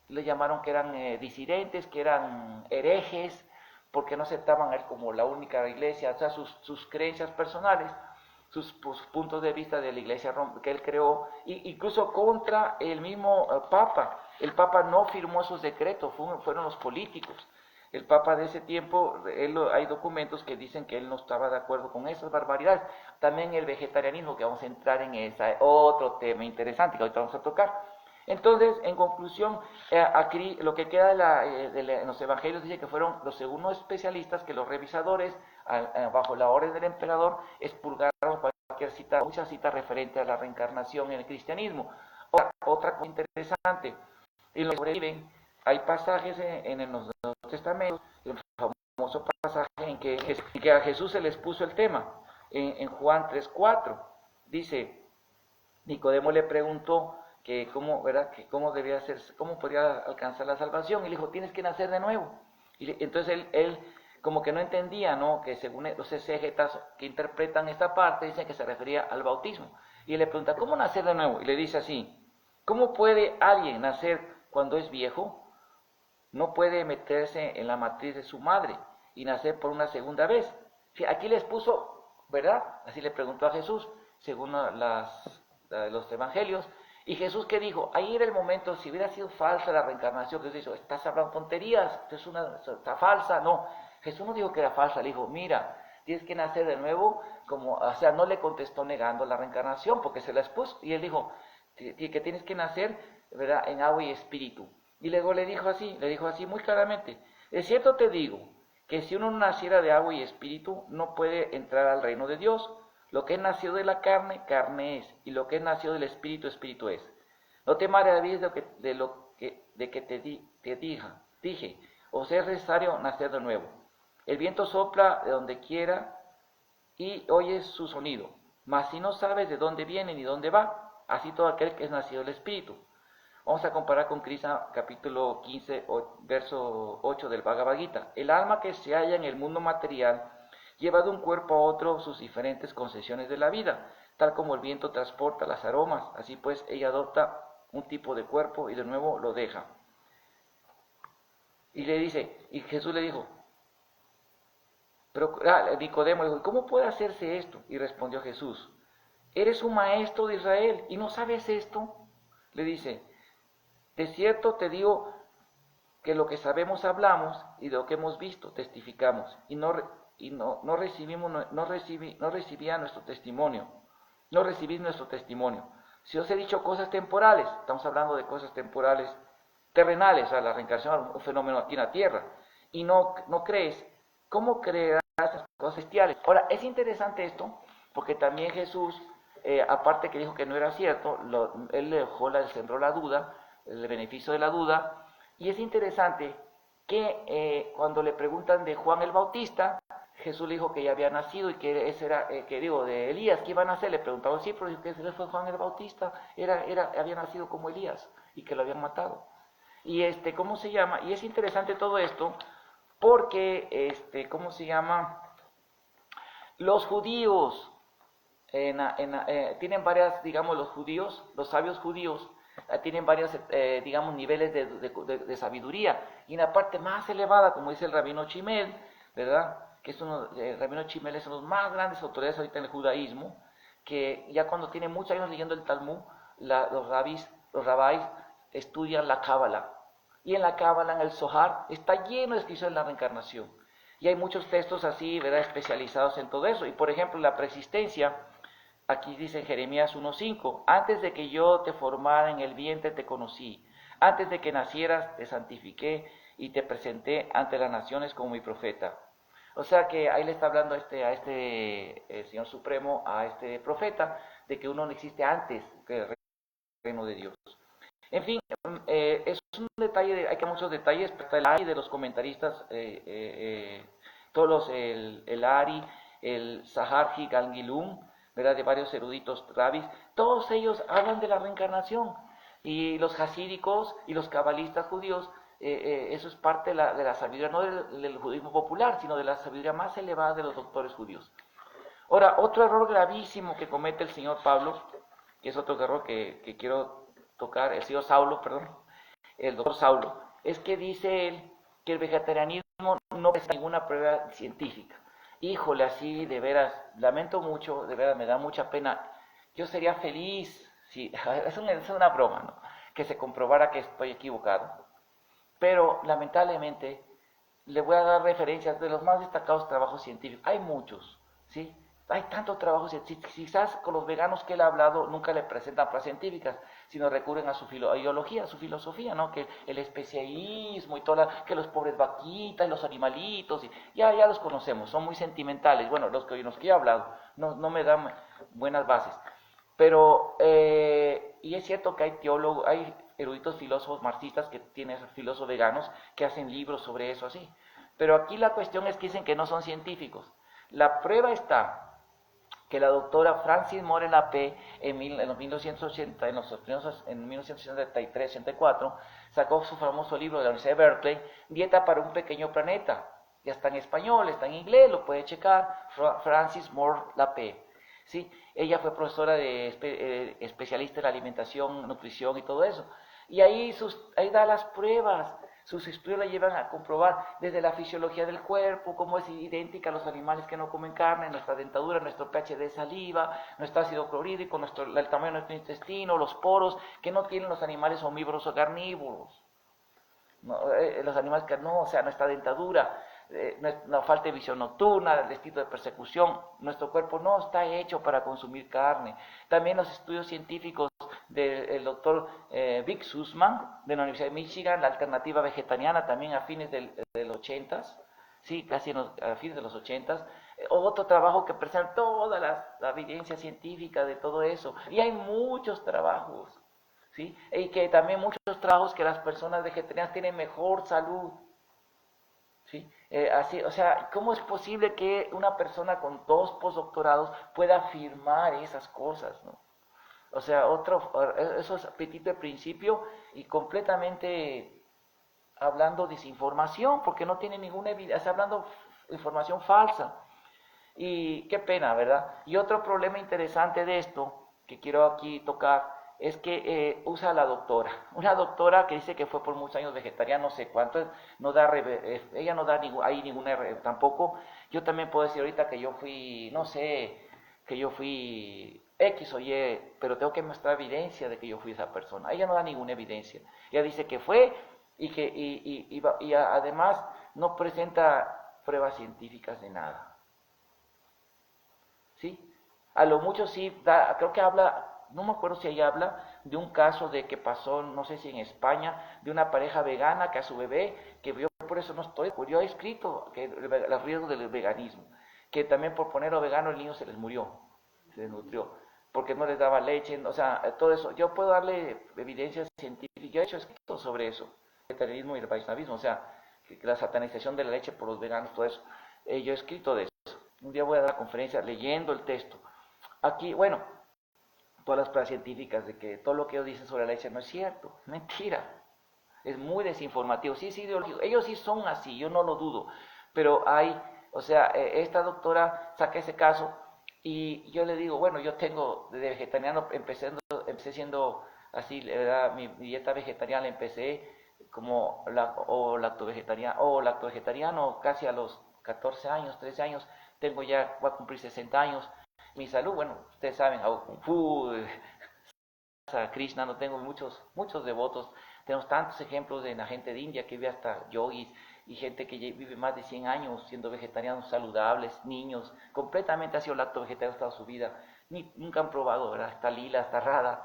les llamaron que eran disidentes, que eran herejes, porque no aceptaban a él como la única iglesia, o sea, sus creencias personales, sus puntos de vista de la iglesia que él creó, incluso contra el mismo Papa. El Papa no firmó esos decretos, fueron los políticos. El Papa de ese tiempo, hay documentos que dicen que él no estaba de acuerdo con esas barbaridades. También el vegetarianismo, que vamos a entrar en otro tema interesante que ahorita vamos a tocar. Entonces, en conclusión, aquí lo que queda en los evangelios dice que fueron los segundos especialistas que los revisadores, bajo la orden del emperador, expurgaron cualquier cita, muchas citas referentes a la reencarnación en el cristianismo. Otra cosa interesante, en los que sobreviven, hay pasajes en los testamentos, el famoso pasaje en que a Jesús se les puso el tema, en Juan 3:4, dice, Nicodemo le preguntó que cómo debía ser, cómo podría alcanzar la salvación, y le dijo, tienes que nacer de nuevo. Y entonces él como que no entendía, ¿no? Que según los exégetas que interpretan esta parte, dicen que se refería al bautismo. Y él le pregunta, ¿cómo nacer de nuevo? Y le dice así, ¿cómo puede alguien nacer cuando es viejo? No puede meterse en la matriz de su madre y nacer por una segunda vez. Aquí les puso, ¿verdad? Así le preguntó a Jesús, según los evangelios. Y Jesús, ¿qué dijo? Ahí era el momento, si hubiera sido falsa la reencarnación, Jesús dijo, estás hablando tonterías, está falsa. No, Jesús no dijo que era falsa, le dijo, mira, tienes que nacer de nuevo, o sea, no le contestó negando la reencarnación, porque se la expuso, y él dijo, que tienes que nacer ¿verdad?, en agua y espíritu. Y luego le dijo así muy claramente: de cierto te digo, que si uno naciera de agua y espíritu, no puede entrar al reino de Dios. Lo que es nacido de la carne, carne es, y lo que es nacido del espíritu, espíritu es. No te maravilles de que te dije, os es necesario nacer de nuevo. El viento sopla de donde quiera y oyes su sonido, mas si no sabes de dónde viene ni dónde va, así todo aquel que es nacido del espíritu. Vamos a comparar con Krishna, capítulo 15, verso 8 del Bhagavad Gita. El alma que se halla en el mundo material lleva de un cuerpo a otro sus diferentes concesiones de la vida, tal como el viento transporta las aromas, así pues ella adopta un tipo de cuerpo y de nuevo lo deja. Y Jesús le dijo, pero Nicodemo dijo, ¿cómo puede hacerse esto? Y respondió Jesús, ¿eres un maestro de Israel y no sabes esto? Le dice, de cierto te digo que lo que sabemos hablamos y de lo que hemos visto testificamos y no recibía nuestro testimonio. No recibís nuestro testimonio. Si os he dicho cosas temporales, estamos hablando de cosas temporales, terrenales, o sea, la reencarnación, un fenómeno aquí en la tierra, y no crees, ¿cómo creerás las cosas celestiales? Ahora, es interesante esto, porque también Jesús, aparte que dijo que no era cierto, él le sembró la duda, el beneficio de la duda, y es interesante que cuando le preguntan de Juan el Bautista, Jesús le dijo que ya había nacido y que ese era, de Elías, ¿qué iba a nacer? Le preguntaban, sí, pero que ese fue Juan el Bautista, había nacido como Elías y que lo habían matado. Y ¿cómo se llama? Y es interesante todo esto porque, ¿cómo se llama? Los judíos tienen varias, digamos, los sabios judíos, tienen varios, digamos, niveles de sabiduría. Y en la parte más elevada, como dice el rabino Chimel, ¿verdad?, que el rabino Chimel es uno de los más grandes autoridades ahorita en el judaísmo, que ya cuando tiene muchos años leyendo el Talmud, los rabáis estudian la Cábala. Y en la Cábala, en el Zohar, está lleno de descripciones de la reencarnación. Y hay muchos textos así, ¿verdad?, especializados en todo eso. Y por ejemplo, la preexistencia, aquí dice en Jeremías 1:5, antes de que yo te formara en el vientre te conocí, antes de que nacieras te santifiqué y te presenté ante las naciones como mi profeta. O sea que ahí le está hablando el Señor Supremo, a este profeta, de que uno no existe antes que el reino de Dios. En fin, es un detalle, hay que muchos detalles, pero está el Ari de los comentaristas, el Ari, el Saharji Gangilum, ¿verdad?, de varios eruditos rabis, todos ellos hablan de la reencarnación. Y los hasídicos y los cabalistas judíos, eso es parte de la sabiduría, no del judaísmo popular, sino de la sabiduría más elevada de los doctores judíos. Ahora, otro error gravísimo que comete el señor Pablo, que es otro error que quiero tocar, el doctor Saulo, es que dice él que el vegetarianismo no es ninguna prueba científica. Híjole, así de veras, lamento mucho, de veras me da mucha pena. Yo sería feliz, si, es una broma, ¿no?, que se comprobara que estoy equivocado. Pero lamentablemente le voy a dar referencias de los más destacados trabajos científicos. Hay muchos, ¿sí? Hay tantos trabajos científicos. Quizás con los veganos que él ha hablado nunca le presentan pruebas científicas, sino recurren a su ideología, a su filosofía, ¿no? Que el especialismo y que los pobres vaquitas y los animalitos, ya los conocemos, son muy sentimentales. Bueno, los que he hablado no me dan buenas bases. Pero, y es cierto que hay teólogos, hay eruditos filósofos marxistas que tienen filósofos veganos que hacen libros sobre eso así. Pero aquí la cuestión es que dicen que no son científicos. La prueba está que la doctora Francis Moore Lappé en 1983-84 sacó su famoso libro de la Universidad de Berkeley, Dieta para un pequeño planeta. Ya está en español, está en inglés, lo puede checar, Francis Moore Lappé. ¿Sí? Ella fue profesora especialista en alimentación, nutrición y todo eso. Y ahí da las pruebas. Sus estudios la llevan a comprobar desde la fisiología del cuerpo, cómo es idéntica a los animales que no comen carne, nuestra dentadura, nuestro pH de saliva, nuestro ácido clorhídrico, el tamaño de nuestro intestino, los poros que no tienen los animales omnívoros o carnívoros. No, los animales que no, o sea, nuestra dentadura, la falta de visión nocturna, el estilo de persecución. Nuestro cuerpo no está hecho para consumir carne. También los estudios científicos del doctor Vic Sussman, de la Universidad de Michigan, la alternativa vegetariana, también a fines de los 80s, sí, casi a fines de los 80s. Otro trabajo que presenta toda la evidencia científica de todo eso. Y hay muchos trabajos, ¿sí? Y que también muchos trabajos que las personas vegetarianas tienen mejor salud, ¿sí? Así, o sea, ¿cómo es posible que una persona con 2 postdoctorados pueda afirmar esas cosas, ¿no? O sea, eso es apetito de principio y completamente hablando desinformación, porque no tiene ninguna evidencia, está hablando información falsa. Y qué pena, ¿verdad? Y otro problema interesante de esto, que quiero aquí tocar, es que usa a la doctora. Una doctora que dice que fue por muchos años vegetariana, no sé cuánto, no da, ella no da ahí ninguna, tampoco. Yo también puedo decir ahorita que yo fui, no sé, que yo fui X o Y, pero tengo que mostrar evidencia de que yo fui esa persona. Ella no da ninguna evidencia. Ella dice que fue y además no presenta pruebas científicas de nada. ¿Sí? A lo mucho sí, creo que habla, no me acuerdo si ella habla de un caso de que pasó, no sé si en España, de una pareja vegana que a su bebé, que vio, por eso no estoy, yo he escrito que los riesgos del veganismo, que también por ponerlo vegano el niño se les murió, se desnutrió, porque no les daba leche, o sea, todo eso. Yo puedo darle evidencias científicas, yo he hecho escritos sobre eso, el vegetarianismo y el vaisnavismo, o sea, la satanización de la leche por los veganos, todo eso. Yo he escrito de eso. Un día voy a dar la conferencia leyendo el texto. Aquí, bueno, todas las pruebas científicas de que todo lo que ellos dicen sobre la leche no es cierto, mentira. Es muy desinformativo. Sí, sí, ellos sí son así, yo no lo dudo. Pero hay, o sea, esta doctora saca ese caso y yo le digo, bueno, yo tengo, de vegetariano, empecé siendo así, ¿verdad? Mi dieta vegetariana la empecé como lacto-vegetariano casi a los 14 años, 13 años. Tengo ya, voy a cumplir 60 años. Mi salud, bueno, ustedes saben, hago Kung Fu, a Krishna, no tengo muchos devotos. Tenemos tantos ejemplos de la gente de India que vive hasta yogis y gente que vive más de 100 años siendo vegetarianos saludables, niños, completamente ha sido lacto vegetariano toda su vida. Nunca han probado, ¿verdad? Está Lila, está Radha,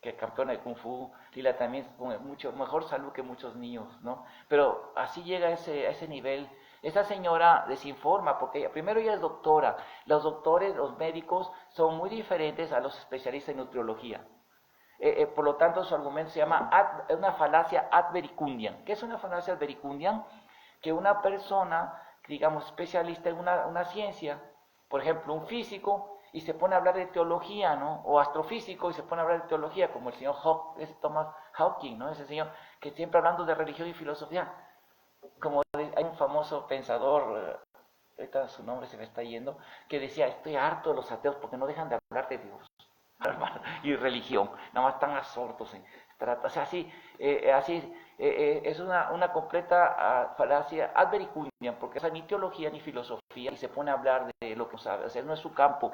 que es campeona de Kung Fu. Lila también con mucho mejor salud que muchos niños, ¿no? Pero así llega a ese nivel. Esa señora desinforma, porque primero ella es doctora. Los doctores, los médicos, son muy diferentes a los especialistas en nutriología. Por lo tanto, su argumento se llama una falacia ad vericundiam. ¿Qué es una falacia ad vericundiam? Que una persona, digamos, especialista en una ciencia, por ejemplo, un físico, y se pone a hablar de teología, ¿no? O astrofísico y se pone a hablar de teología, como el señor Thomas Hawking, ¿no? Ese señor que siempre hablando de religión y filosofía. Como hay un famoso pensador, ahorita su nombre se me está yendo, que decía, estoy harto de los ateos porque no dejan de hablar de Dios y religión, nada más están absortos en o sea, así es una completa falacia ad vericundiam, porque esa ni teología ni filosofía y se pone a hablar de lo que sabe, o sea, no es su campo,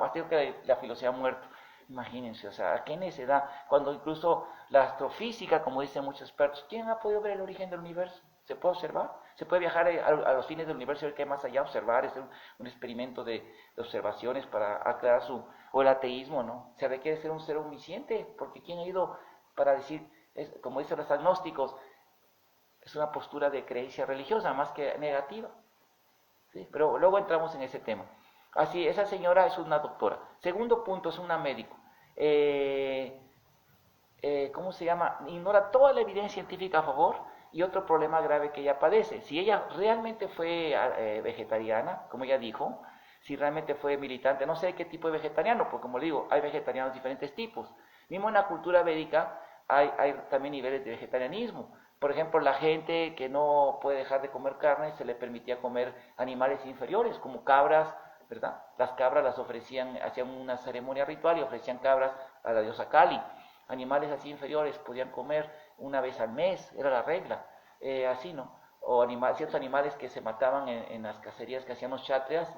hasta que la filosofía ha muerto. Imagínense, o sea, ¿a qué necedad? Cuando incluso la astrofísica, como dicen muchos expertos, ¿quién ha podido ver el origen del universo? ¿Se puede observar? ¿Se puede viajar a los fines del universo y ver qué hay más allá? Observar, es un experimento de observaciones para aclarar o el ateísmo, ¿no? Se requiere ser un ser omnisciente, porque ¿quién ha ido para decir, como dicen los agnósticos, es una postura de creencia religiosa más que negativa? ¿Sí? Pero luego entramos en ese tema. Así, esa señora es una doctora. Segundo punto, es una médico. ¿Cómo se llama? Ignora toda la evidencia científica a favor y otro problema grave que ella padece. Si ella realmente fue vegetariana, como ella dijo, si realmente fue militante, no sé qué tipo de vegetariano, porque como le digo, hay vegetarianos de diferentes tipos. Mismo en la cultura védica hay también niveles de vegetarianismo. Por ejemplo, la gente que no puede dejar de comer carne, se le permitía comer animales inferiores, como cabras, ¿verdad? Las cabras las ofrecían, hacían una ceremonia ritual y ofrecían cabras a la diosa Kali. Animales así inferiores podían comer una vez al mes, era la regla, así, ¿no? O ciertos animales que se mataban en las cacerías que hacían los kshatriyas,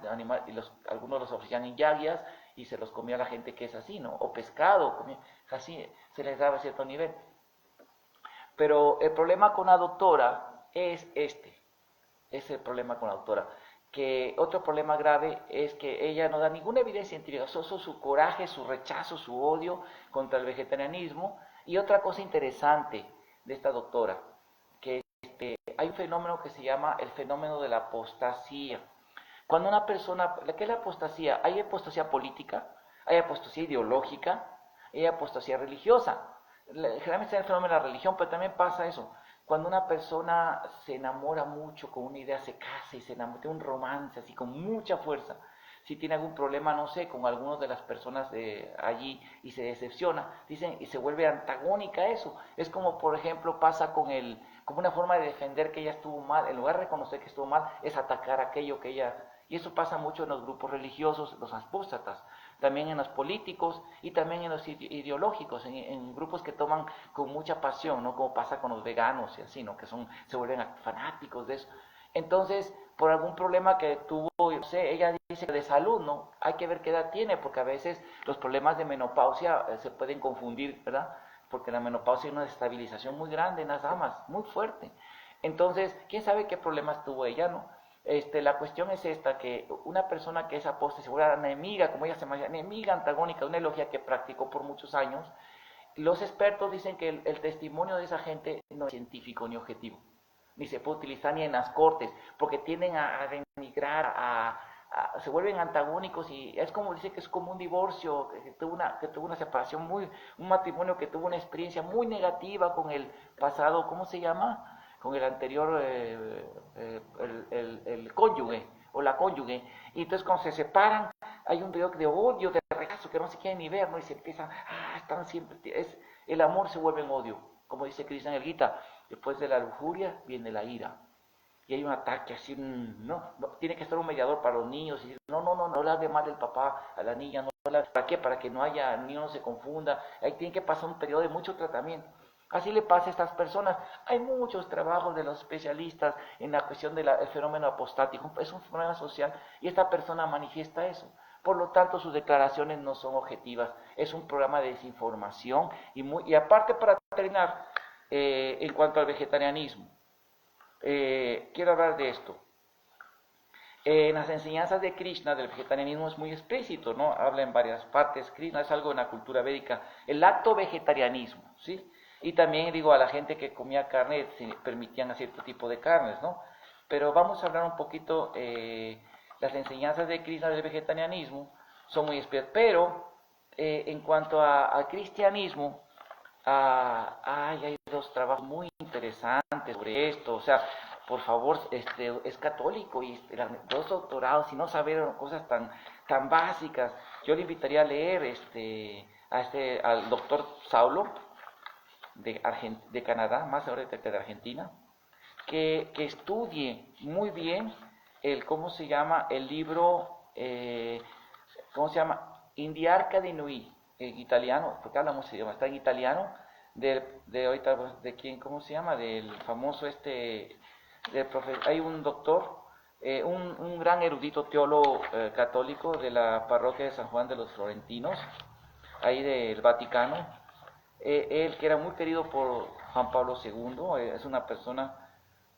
algunos los ofrecían en yagyas y se los comía la gente que es así, ¿no? O pescado, así se les daba a cierto nivel. Pero el problema con la doctora es el problema con la doctora. que otro problema grave es que ella no da ninguna evidencia científica, solo su coraje, su rechazo, su odio contra el vegetarianismo. Y otra cosa interesante de esta doctora, que hay un fenómeno que se llama el fenómeno de la apostasía. Cuando una persona, ¿qué es la apostasía? Hay apostasía política, hay apostasía ideológica, hay apostasía religiosa. Generalmente es el fenómeno de la religión, pero también pasa eso. Cuando una persona se enamora mucho con una idea, se casa y se enamora, tiene un romance así con mucha fuerza. Si tiene algún problema, no sé, con algunas de las personas de allí y se decepciona, dicen, y se vuelve antagónica a eso. Es como, por ejemplo, pasa como una forma de defender que ella estuvo mal, en lugar de reconocer que estuvo mal, es atacar aquello que ella... Y eso pasa mucho en los grupos religiosos, los apóstatas, también en los políticos y también en los ideológicos, en grupos que toman con mucha pasión, ¿no? Como pasa con los veganos y así, ¿no? Que se vuelven fanáticos de eso. Entonces, por algún problema que tuvo, no sé, ella dice de salud, ¿no? Hay que ver qué edad tiene, porque a veces los problemas de menopausia se pueden confundir, ¿verdad? Porque la menopausia es una desestabilización muy grande en las damas, muy fuerte. Entonces, ¿quién sabe qué problemas tuvo ella, no? La cuestión es esta, que una persona que es apóstata se vuelve enemiga, como ella se llama, enemiga antagónica, una ideología que practicó por muchos años. Los expertos dicen que el testimonio de esa gente no es científico ni objetivo, ni se puede utilizar ni en las cortes, porque tienden a denigrar, se vuelven antagónicos, y es como dice que es como un divorcio, que tuvo una separación un matrimonio que tuvo una experiencia muy negativa con el pasado, ¿cómo se llama? Con el anterior, el cónyuge o la cónyuge, y entonces cuando se separan hay un periodo de odio, de rechazo, que no se quieren ni ver, ¿no? Y se empiezan, están siempre, el amor se vuelve en odio, como dice Krishna en el Gita, después de la lujuria viene la ira, y hay un ataque así, no, tiene que estar un mediador para los niños, y no le hable mal del papá a la niña, ¿para qué? Para que no haya, el niño no se confunda, ahí tiene que pasar un periodo de mucho tratamiento. Así le pasa a estas personas. Hay muchos trabajos de los especialistas en la cuestión del fenómeno apostático. Es un fenómeno social y esta persona manifiesta eso. Por lo tanto, sus declaraciones no son objetivas. Es un programa de desinformación. Y aparte, para terminar, en cuanto al vegetarianismo, quiero hablar de esto. En las enseñanzas de Krishna del vegetarianismo es muy explícito, ¿no? Habla en varias partes. Krishna es algo en la cultura védica. El acto vegetarianismo, ¿sí? Y también digo a la gente que comía carne, se permitían cierto tipo de carnes, ¿no? Pero vamos a hablar un poquito, las enseñanzas de Krishna del vegetarianismo son muy especiales, pero en cuanto al cristianismo, hay dos trabajos muy interesantes sobre esto, o sea, por favor, es católico y dos doctorados y no saber cosas tan básicas. Yo le invitaría a leer al doctor Saulo, de Canadá, más ahora que de Argentina, que estudie muy bien ¿cómo se llama? El libro, ¿cómo se llama? Indiarca di Nui, en italiano, porque hablamos idioma, está en italiano, ahorita, ¿de quién? ¿Cómo se llama? Del famoso hay un doctor, un gran erudito teólogo católico de la parroquia de San Juan de los Florentinos, ahí del Vaticano. Él, que era muy querido por Juan Pablo II, es una persona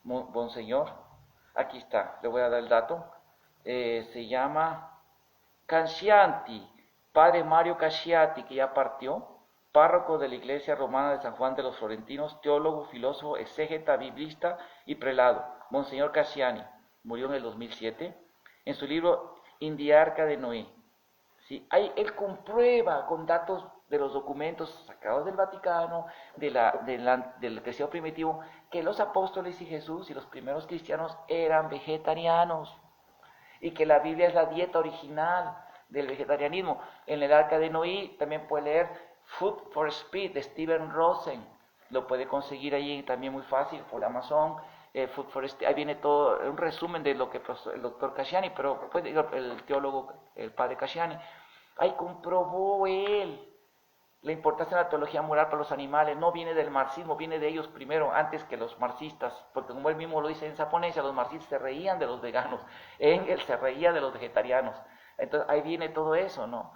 muy buen señor. Aquí está, le voy a dar el dato. Se llama Cascianti, padre Mario Cascianti, que ya partió, párroco de la Iglesia Romana de San Juan de los Florentinos, teólogo, filósofo, exégeta, biblista y prelado. Monseñor Casciani murió en el 2007. En su libro Indiarca de Noé, ¿sí? Él comprueba con datos de los documentos sacados del Vaticano, del cristianismo primitivo, que los apóstoles y Jesús y los primeros cristianos eran vegetarianos, y que la Biblia es la dieta original del vegetarianismo. En el Arca de Noé también puede leer Food for Spirit de Steven Rosen, lo puede conseguir ahí también muy fácil por Amazon. Food for Spirit, ahí viene todo, un resumen de lo que el doctor Casciani, pero el teólogo, el padre Casciani, ahí comprobó él la importancia de la teología moral para los animales. No viene del marxismo, viene de ellos primero, antes que los marxistas, porque como él mismo lo dice en esa ponencia, los marxistas se reían de los veganos, Engels se reía de los vegetarianos. Entonces ahí viene todo eso, ¿no?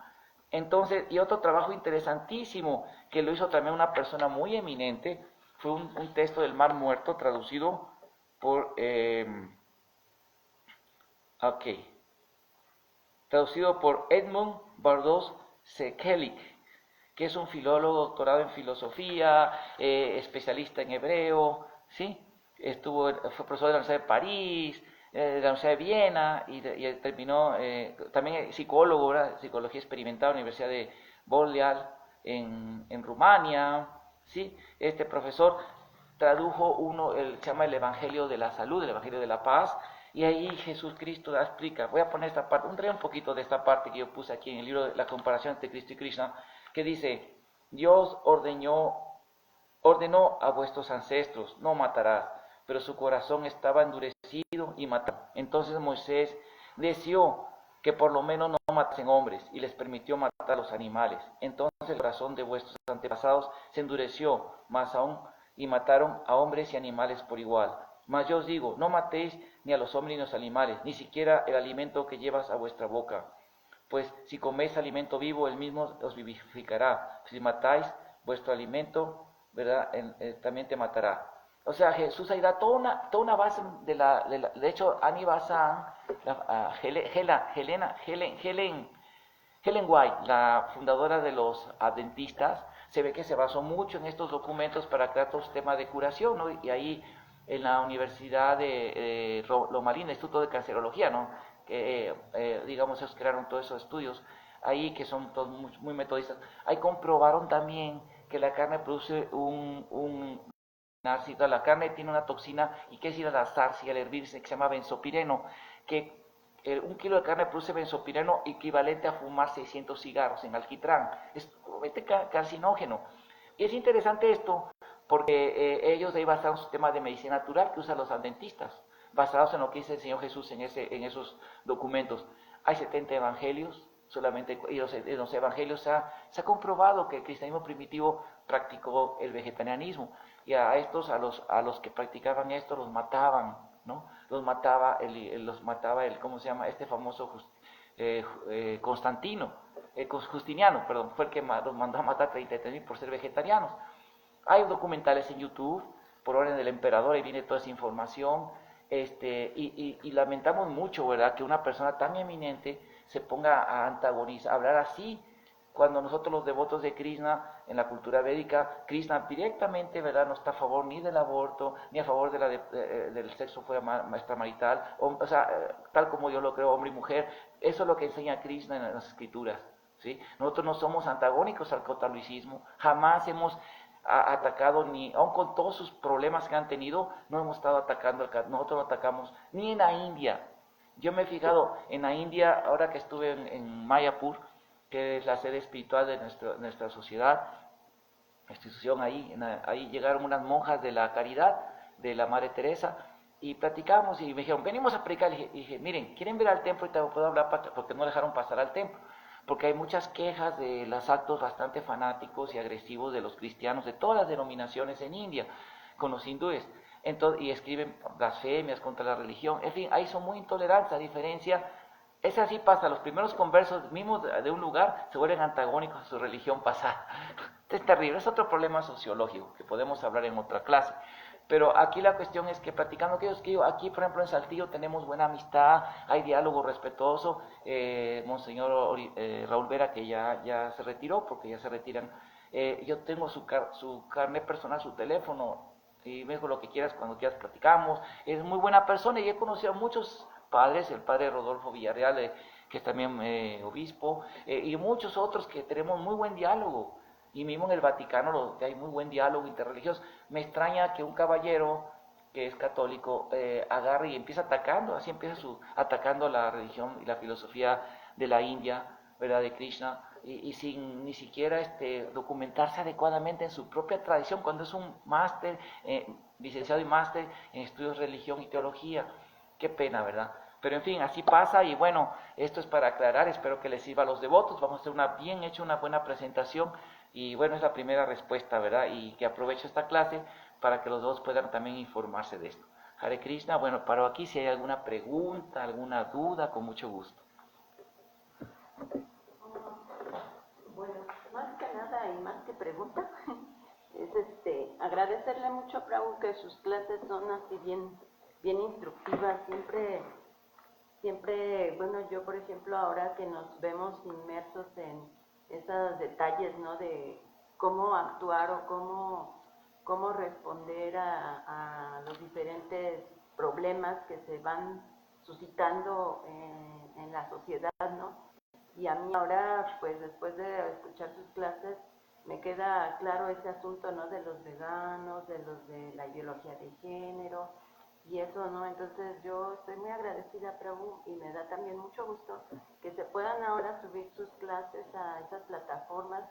Entonces, y otro trabajo interesantísimo que lo hizo también una persona muy eminente, fue un texto del Mar Muerto traducido por Ok. Traducido por Edmund Bardos Sekelic, que es un filólogo doctorado en filosofía, especialista en hebreo, ¿sí? Fue profesor de la Universidad de París, de la Universidad de Viena, y terminó, también psicólogo, ¿verdad? Psicología experimental, Universidad de Boleal, en Rumania, ¿sí? Este profesor tradujo se llama el Evangelio de la Salud, el Evangelio de la Paz, y ahí Jesús Cristo la explica. Voy a poner esta parte, un poquito de esta parte que yo puse aquí en el libro de la comparación entre Cristo y Krishna, que dice: Dios ordenó a vuestros ancestros, no matarás, pero su corazón estaba endurecido y mataron. Entonces Moisés deseó que por lo menos no matasen hombres y les permitió matar a los animales. Entonces el corazón de vuestros antepasados se endureció más aún y mataron a hombres y animales por igual. Mas yo os digo, no matéis ni a los hombres ni a los animales, ni siquiera el alimento que llevas a vuestra boca. Pues si coméis alimento vivo, el mismo os vivificará. Si matáis vuestro alimento, ¿verdad? También te matará. O sea, Jesús ahí da toda una base de hecho, Annie Besant, Helen White, la fundadora de los adventistas, se ve que se basó mucho en estos documentos para crear todo este tema de curación, ¿no? Y ahí en la Universidad de Loma Linda, Instituto de Cancerología, ¿no? Que, digamos, ellos crearon todos esos estudios ahí, que son todos muy metodistas. Ahí comprobaron también que la carne produce la carne tiene una toxina, y que es ir a la zarza y al hervirse, que se llama benzopireno, que 1 kilo de carne produce benzopireno equivalente a fumar 600 cigarros en alquitrán. Es totalmente carcinógeno. Y es interesante esto porque ellos ahí basaron su tema de medicina natural que usan los adventistas, basados en lo que dice el Señor Jesús en esos documentos. Hay 70 evangelios, solamente en los evangelios se ha comprobado que el cristianismo primitivo practicó el vegetarianismo, y a los que practicaban esto los mataban, ¿no? Los mataba ¿cómo se llama? Este famoso Justiniano, perdón, fue el que los mandó a matar 33,000 por ser vegetarianos. Hay documentales en YouTube, por orden del emperador, y viene toda esa información, y lamentamos mucho, ¿verdad?, que una persona tan eminente se ponga a antagonizar, a hablar así, cuando nosotros los devotos de Krishna, en la cultura védica, Krishna directamente, ¿verdad?, no está a favor ni del aborto, ni a favor del sexo fuera extramarital, o sea, tal como yo lo creo, hombre y mujer. Eso es lo que enseña Krishna en las escrituras, ¿sí? Nosotros no somos antagónicos al catolicismo, jamás hemos atacado, ni aun con todos sus problemas que han tenido, no hemos estado atacando, nosotros no atacamos, ni en la India. Yo me he fijado, en la India, ahora que estuve en Mayapur, que es la sede espiritual de nuestra sociedad, institución ahí llegaron unas monjas de la Caridad, de la Madre Teresa, y platicamos, y me dijeron, venimos a predicar, y dije, miren, ¿quieren ver al templo? Y te puedo hablar, porque no dejaron pasar al templo, porque hay muchas quejas de los actos bastante fanáticos y agresivos de los cristianos de todas las denominaciones en India, con los hindúes. Entonces, y escriben blasfemias contra la religión, en fin, ahí son muy intolerantes, a diferencia, es así pasa, los primeros conversos mismos de un lugar se vuelven antagónicos a su religión pasada. Es terrible, es otro problema sociológico que podemos hablar en otra clase. Pero aquí la cuestión es que practicando aquellos que aquí, por ejemplo, en Saltillo tenemos buena amistad, hay diálogo respetuoso. Monseñor Raúl Vera, que ya se retiró, porque ya se retiran, yo tengo su carnet personal, su teléfono, y me dijo lo que quieras, cuando quieras platicamos. Es muy buena persona, y he conocido a muchos padres, el padre Rodolfo Villarreal, que es también obispo, y muchos otros que tenemos muy buen diálogo. Y mismo en el Vaticano hay muy buen diálogo interreligioso. Me extraña que un caballero que es católico agarre y empieza atacando la religión y la filosofía de la India, ¿verdad?, de Krishna, y sin ni siquiera documentarse adecuadamente en su propia tradición, cuando es un máster, licenciado y máster en estudios de religión y teología. Qué pena, ¿verdad? Pero en fin, así pasa, y bueno, esto es para aclarar, espero que les sirva a los devotos. Vamos a hacer una buena presentación, y bueno, es la primera respuesta, ¿verdad? Y que aprovecho esta clase para que los dos puedan también informarse de esto. Hare Krishna, bueno, paro aquí, si hay alguna pregunta, alguna duda, con mucho gusto. Bueno, más que nada y más que pregunta, es agradecerle mucho a Prabhu que sus clases son así bien instructivas, siempre siempre, bueno, yo por ejemplo ahora que nos vemos inmersos en esos detalles, ¿no? De cómo actuar o cómo responder a los diferentes problemas que se van suscitando en la sociedad, ¿no? Y a mí ahora, pues después de escuchar sus clases, me queda claro ese asunto, ¿no? De los veganos, de los de la ideología de género y eso, ¿no? Entonces yo estoy muy agradecida, Prabhu, y me da también mucho gusto que se puedan ahora subir sus clases a esas plataformas,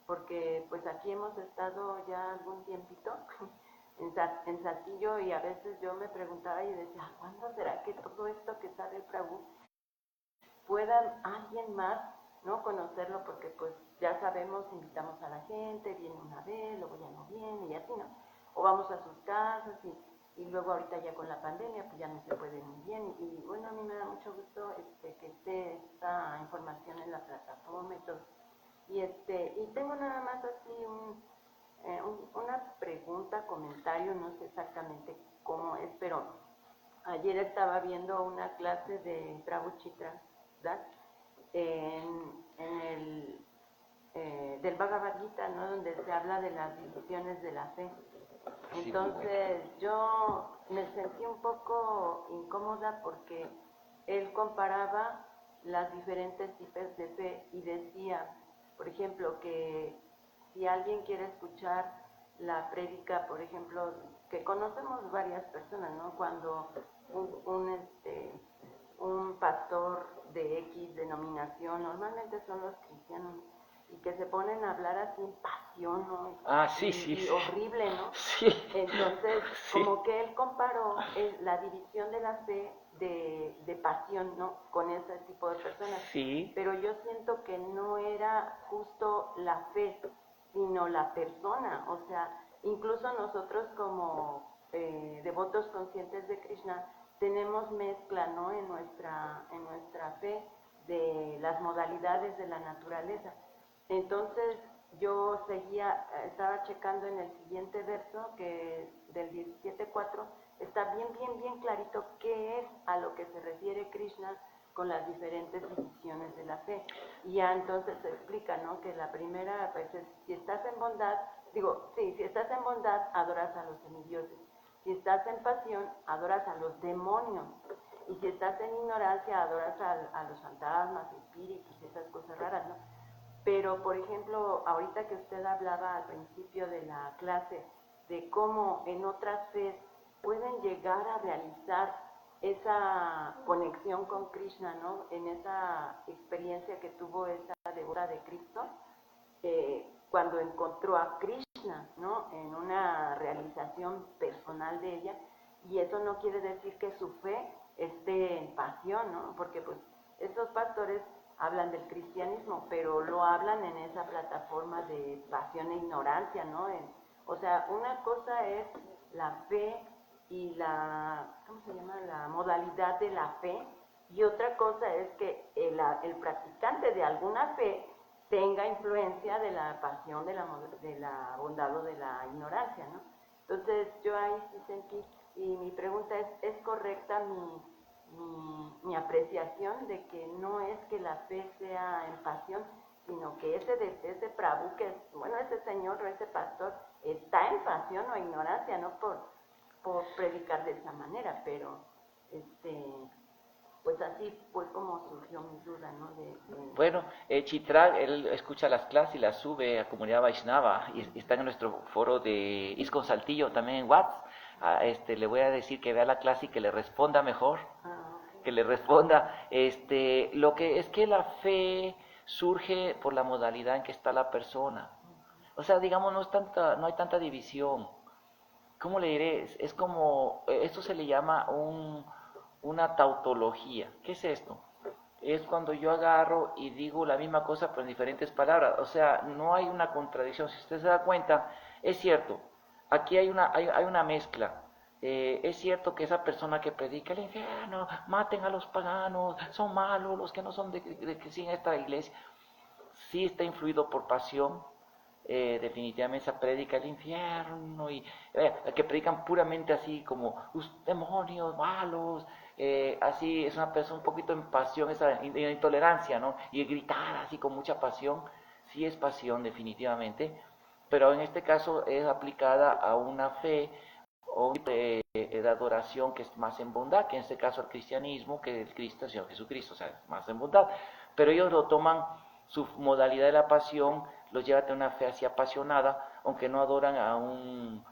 porque pues aquí hemos estado ya algún tiempito en Saltillo y a veces yo me preguntaba y decía, ¿cuándo será que todo esto que sabe Prabhu pueda alguien más, ¿no? Conocerlo? Porque pues ya sabemos, invitamos a la gente, viene una vez, luego ya no viene y así, ¿no? O vamos a sus casas y luego ahorita ya con la pandemia pues ya no se puede muy bien y bueno, a mí me da mucho gusto que esté esta información en la plataforma y todo. Y tengo nada más así una pregunta, comentario, no sé exactamente cómo es, pero ayer estaba viendo una clase de Prabhu Chitra, ¿verdad? En el del Bhagavad Gita, ¿no? Donde se habla de las divisiones de la fe. Entonces yo me sentí un poco incómoda porque él comparaba las diferentes tipos de fe y decía, por ejemplo, que si alguien quiere escuchar la prédica, por ejemplo, que conocemos varias personas, ¿no? Cuando un pastor de X denominación, normalmente son los cristianos, y que se ponen a hablar así en pasión, ¿no? Sí, Y horrible, ¿no? Sí. Entonces, Sí. como que él comparó la división de la fe de pasión, ¿no? Con ese tipo de personas. Sí. Pero yo siento que no era justo la fe, sino la persona. O sea, incluso nosotros como devotos conscientes de Krishna, tenemos mezcla, ¿no? En nuestra fe de las modalidades de la naturaleza. Entonces yo estaba checando en el siguiente verso, que del 17.4, está bien clarito qué es a lo que se refiere Krishna con las diferentes divisiones de la fe. Y ya entonces se explica, ¿no? Que la primera, pues, es, si estás en bondad, si estás en bondad, adoras a los semidioses. Si estás en pasión, adoras a los demonios. Y si estás en ignorancia, adoras a los fantasmas, espíritus y esas cosas raras, ¿no? Pero, por ejemplo, ahorita que usted hablaba al principio de la clase de cómo en otras fes pueden llegar a realizar esa conexión con Krishna, ¿no? En esa experiencia que tuvo esa devota de Cristo, cuando encontró a Krishna, ¿no? En una realización personal de ella, y eso no quiere decir que su fe esté en pasión, ¿no? Porque pues estos pastores hablan del cristianismo, pero lo hablan en esa plataforma de pasión e ignorancia, ¿no? O sea, una cosa es la fe y ¿cómo se llama? La modalidad de la fe, y otra cosa es que el practicante de alguna fe tenga influencia de la pasión, de la bondad o de la ignorancia, ¿no? Entonces yo ahí sí sentí, y mi pregunta es correcta mi apreciación de que no es que la fe sea en pasión, sino que ese Prabhu, que bueno, ese señor o ese pastor está en pasión o ignorancia, no por predicar de esa manera, pero pues así fue como surgió mi duda, ¿no? Bueno, Chitral, él escucha las clases y las sube a Comunidad Vaishnava y está en nuestro foro de ISKCON Saltillo también en WhatsApp. Le voy a decir que vea la clase y que le responda mejor, que le responda. Lo que es que la fe surge por la modalidad en que está la persona. O sea, digamos, no hay tanta división. ¿Cómo le diré? Es como, esto se le llama una tautología. ¿Qué es esto? Es cuando yo agarro y digo la misma cosa pero en diferentes palabras. O sea, no hay una contradicción. Si usted se da cuenta, es cierto, aquí hay una mezcla. Es cierto que esa persona que predica el infierno, maten a los paganos, son malos los que no son que siguen esta iglesia, sí está influido por pasión. Definitivamente esa predica el infierno y que predican puramente así como demonios malos, así es una persona un poquito en pasión, esa intolerancia, ¿no? Y gritar así con mucha pasión, sí es pasión definitivamente, pero en este caso es aplicada a una fe o un tipo de adoración que es más en bondad, que en este caso el cristianismo, que el Cristo, el Señor Jesucristo, o sea, más en bondad. Pero ellos lo toman, su modalidad de la pasión, los lleva a tener una fe así apasionada, aunque no adoran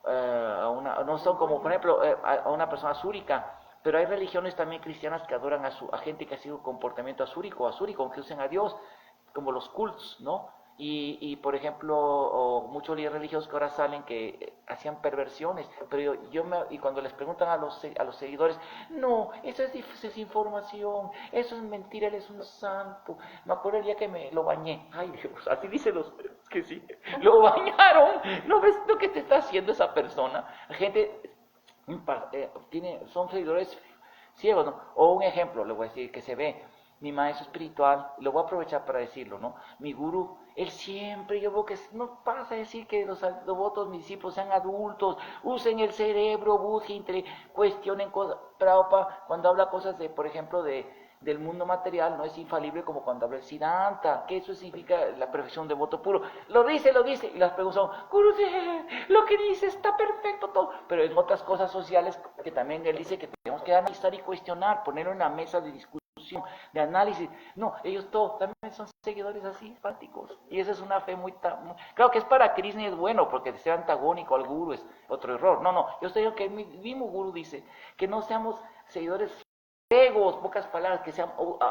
no son como, por ejemplo, a una persona azúrica, pero hay religiones también cristianas que adoran a gente que ha sido comportamiento azúrico, aunque usen a Dios, como los cults, ¿no? Y por ejemplo, muchos líderes religiosos que ahora salen que hacían perversiones, pero y cuando les preguntan a los seguidores, no, eso es desinformación, eso es mentira, él es un santo. Me acuerdo el día que me lo bañé, ay Dios, así dicen los que sí, lo bañaron, ¿no ves lo que te está haciendo esa persona? La gente son seguidores ciegos, ¿no? O un ejemplo, le voy a decir, que se ve. Mi maestro espiritual, lo voy a aprovechar para decirlo, ¿no? Mi gurú, él siempre, yo veo que no pasa a decir que los devotos, mis discípulos, sean adultos, usen el cerebro, busquen, cuestionen cosas. Prabhupada, cuando habla cosas de, por ejemplo, del mundo material, no es infalible como cuando habla el Siddhanta, que eso significa la perfección de devoto puro. Lo dice, y las preguntas son, Gurudev, lo que dice está perfecto todo, pero en otras cosas sociales que también él dice que tenemos que analizar y cuestionar, ponerlo en la mesa de discusión, de análisis. No, ellos todos también son seguidores así, fáticos. Y esa es una fe claro que es para Krishna y es bueno, porque ser antagónico al guru es otro error. No, yo estoy diciendo que el mismo guru dice que no seamos seguidores ciegos, pocas palabras, que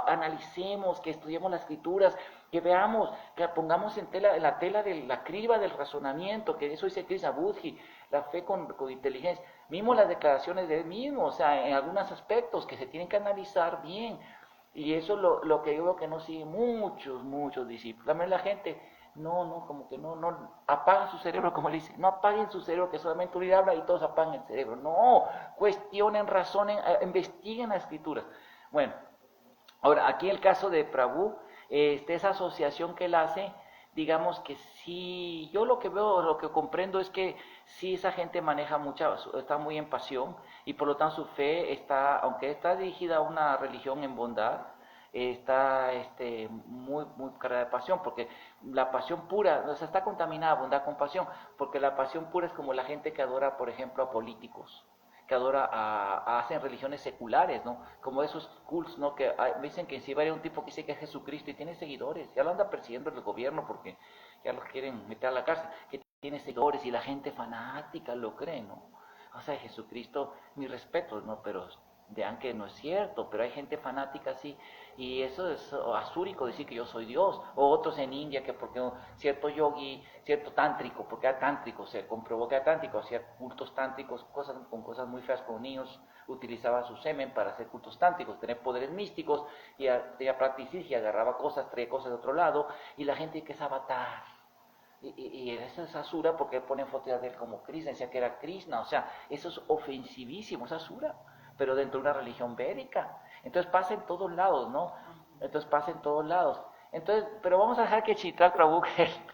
analicemos, que estudiemos las escrituras, que veamos, que pongamos en la tela de la criba del razonamiento, que eso dice Krishna Buddhi, la fe con inteligencia. Mismo las declaraciones de él mismo, o sea, en algunos aspectos que se tienen que analizar bien. Y eso es lo que yo veo que no sigue muchos discípulos. También la gente, como que no apagan su cerebro, como le dice, no apaguen su cerebro, que solamente uno habla y todos apagan el cerebro. No, cuestionen, razonen, investiguen las escrituras. Bueno, ahora, aquí el caso de Prabhu, esa asociación que él hace, digamos que sí, yo lo que veo, lo que comprendo es que sí esa gente maneja está muy en pasión, y por lo tanto su fe está, aunque está dirigida a una religión en bondad, está muy cargada de pasión, porque la pasión pura, o sea, está contaminada, bondad con pasión, porque la pasión pura es como la gente que adora, por ejemplo, a políticos, que hacen religiones seculares, ¿no? Como esos cults, ¿no? Que dicen que si va a haber un tipo que dice que es Jesucristo y tiene seguidores, ya lo anda persiguiendo el gobierno porque ya los quieren meter a la cárcel, que tiene seguidores y la gente fanática lo cree, ¿no? O sea, Jesucristo, mi respeto, ¿no? Pero vean que no es cierto, pero hay gente fanática así, y eso es azúrico decir que yo soy Dios, o otros en India que porque cierto yogi, cierto tántrico, porque era tántrico, se comprobó que era tántrico, hacía cultos tántricos, con cosas muy feas con niños, utilizaba su semen para hacer cultos tántricos, tener poderes místicos, y tenía practicidad, agarraba cosas, traía cosas de otro lado, y la gente que es avatar. Y eso es asura porque ponen fotos de él como Krishna, decía que era Krishna, o sea, eso es ofensivísimo, es asura, pero dentro de una religión védica. Entonces pasa en todos lados, ¿no? Entonces pasa en todos lados. Entonces, pero vamos a dejar que Chitral Prabhu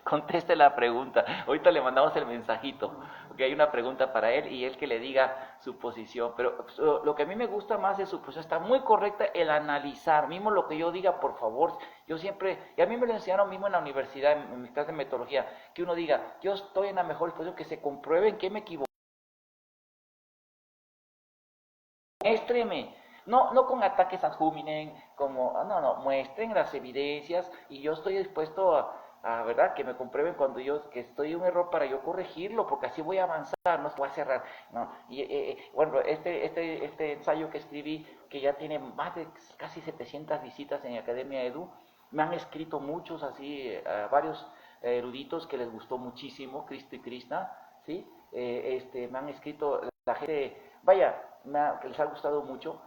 conteste la pregunta. Ahorita le mandamos el mensajito, porque hay una pregunta para él y él que le diga su posición. Pero lo que a mí me gusta más de su posición, está muy correcta el analizar, mismo lo que yo diga, por favor. Yo siempre, y a mí me lo enseñaron mismo en la universidad, en mi clase de metodología, que uno diga, yo estoy en la mejor disposición, que se comprueben que me equivoco. Muéstreme, no con ataques ad hominem, muestren las evidencias y yo estoy dispuesto a verdad, que me comprueben cuando que estoy en un error para yo corregirlo, porque así voy a avanzar, no se voy a cerrar. No. Y bueno, este ensayo que escribí, que ya tiene más de casi 700 visitas en Academia Edu, me han escrito muchos así, varios eruditos que les gustó muchísimo, Cristo y Krishna, ¿sí? Me han escrito la gente, vaya, que les ha gustado mucho.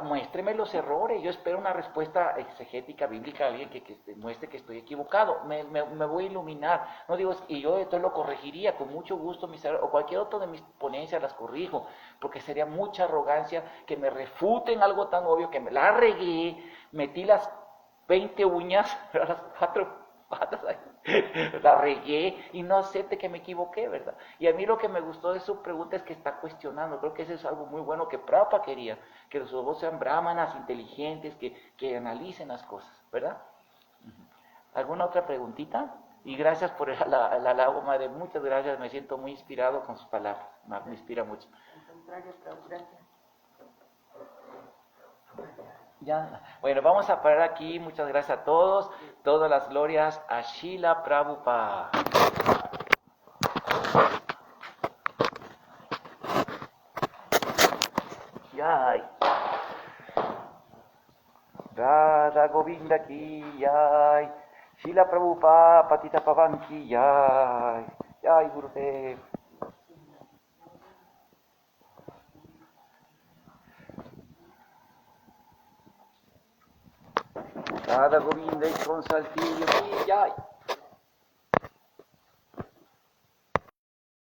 Muéstreme los errores, yo espero una respuesta exegética, bíblica, alguien que muestre que estoy equivocado, me voy a iluminar, no digo, y yo entonces lo corregiría con mucho gusto, o cualquier otro de mis ponencias las corrijo, porque sería mucha arrogancia que me refuten algo tan obvio, que me la regué, metí las 20 uñas, a las 4 patas ahí. La regué y no acepte que me equivoqué, ¿verdad? Y a mí lo que me gustó de su pregunta es que está cuestionando. Creo que eso es algo muy bueno que Prabhupada quería, que los devotos sean brahmanas, inteligentes, que analicen las cosas, ¿verdad? ¿Alguna otra preguntita? Y gracias por el halago, madre. Muchas gracias. Me siento muy inspirado con sus palabras. Me inspira mucho. Al contrario, Prabhu, gracias. Ya. Bueno, vamos a parar aquí. Muchas gracias a todos. Todas las glorias a Srila Prabhupada. Yay. Radha Govinda ki yay. Srila Prabhupada Patita Pavan ki yay. Yay, Gurudev. Radha Govinda y Consaltillo ki yay.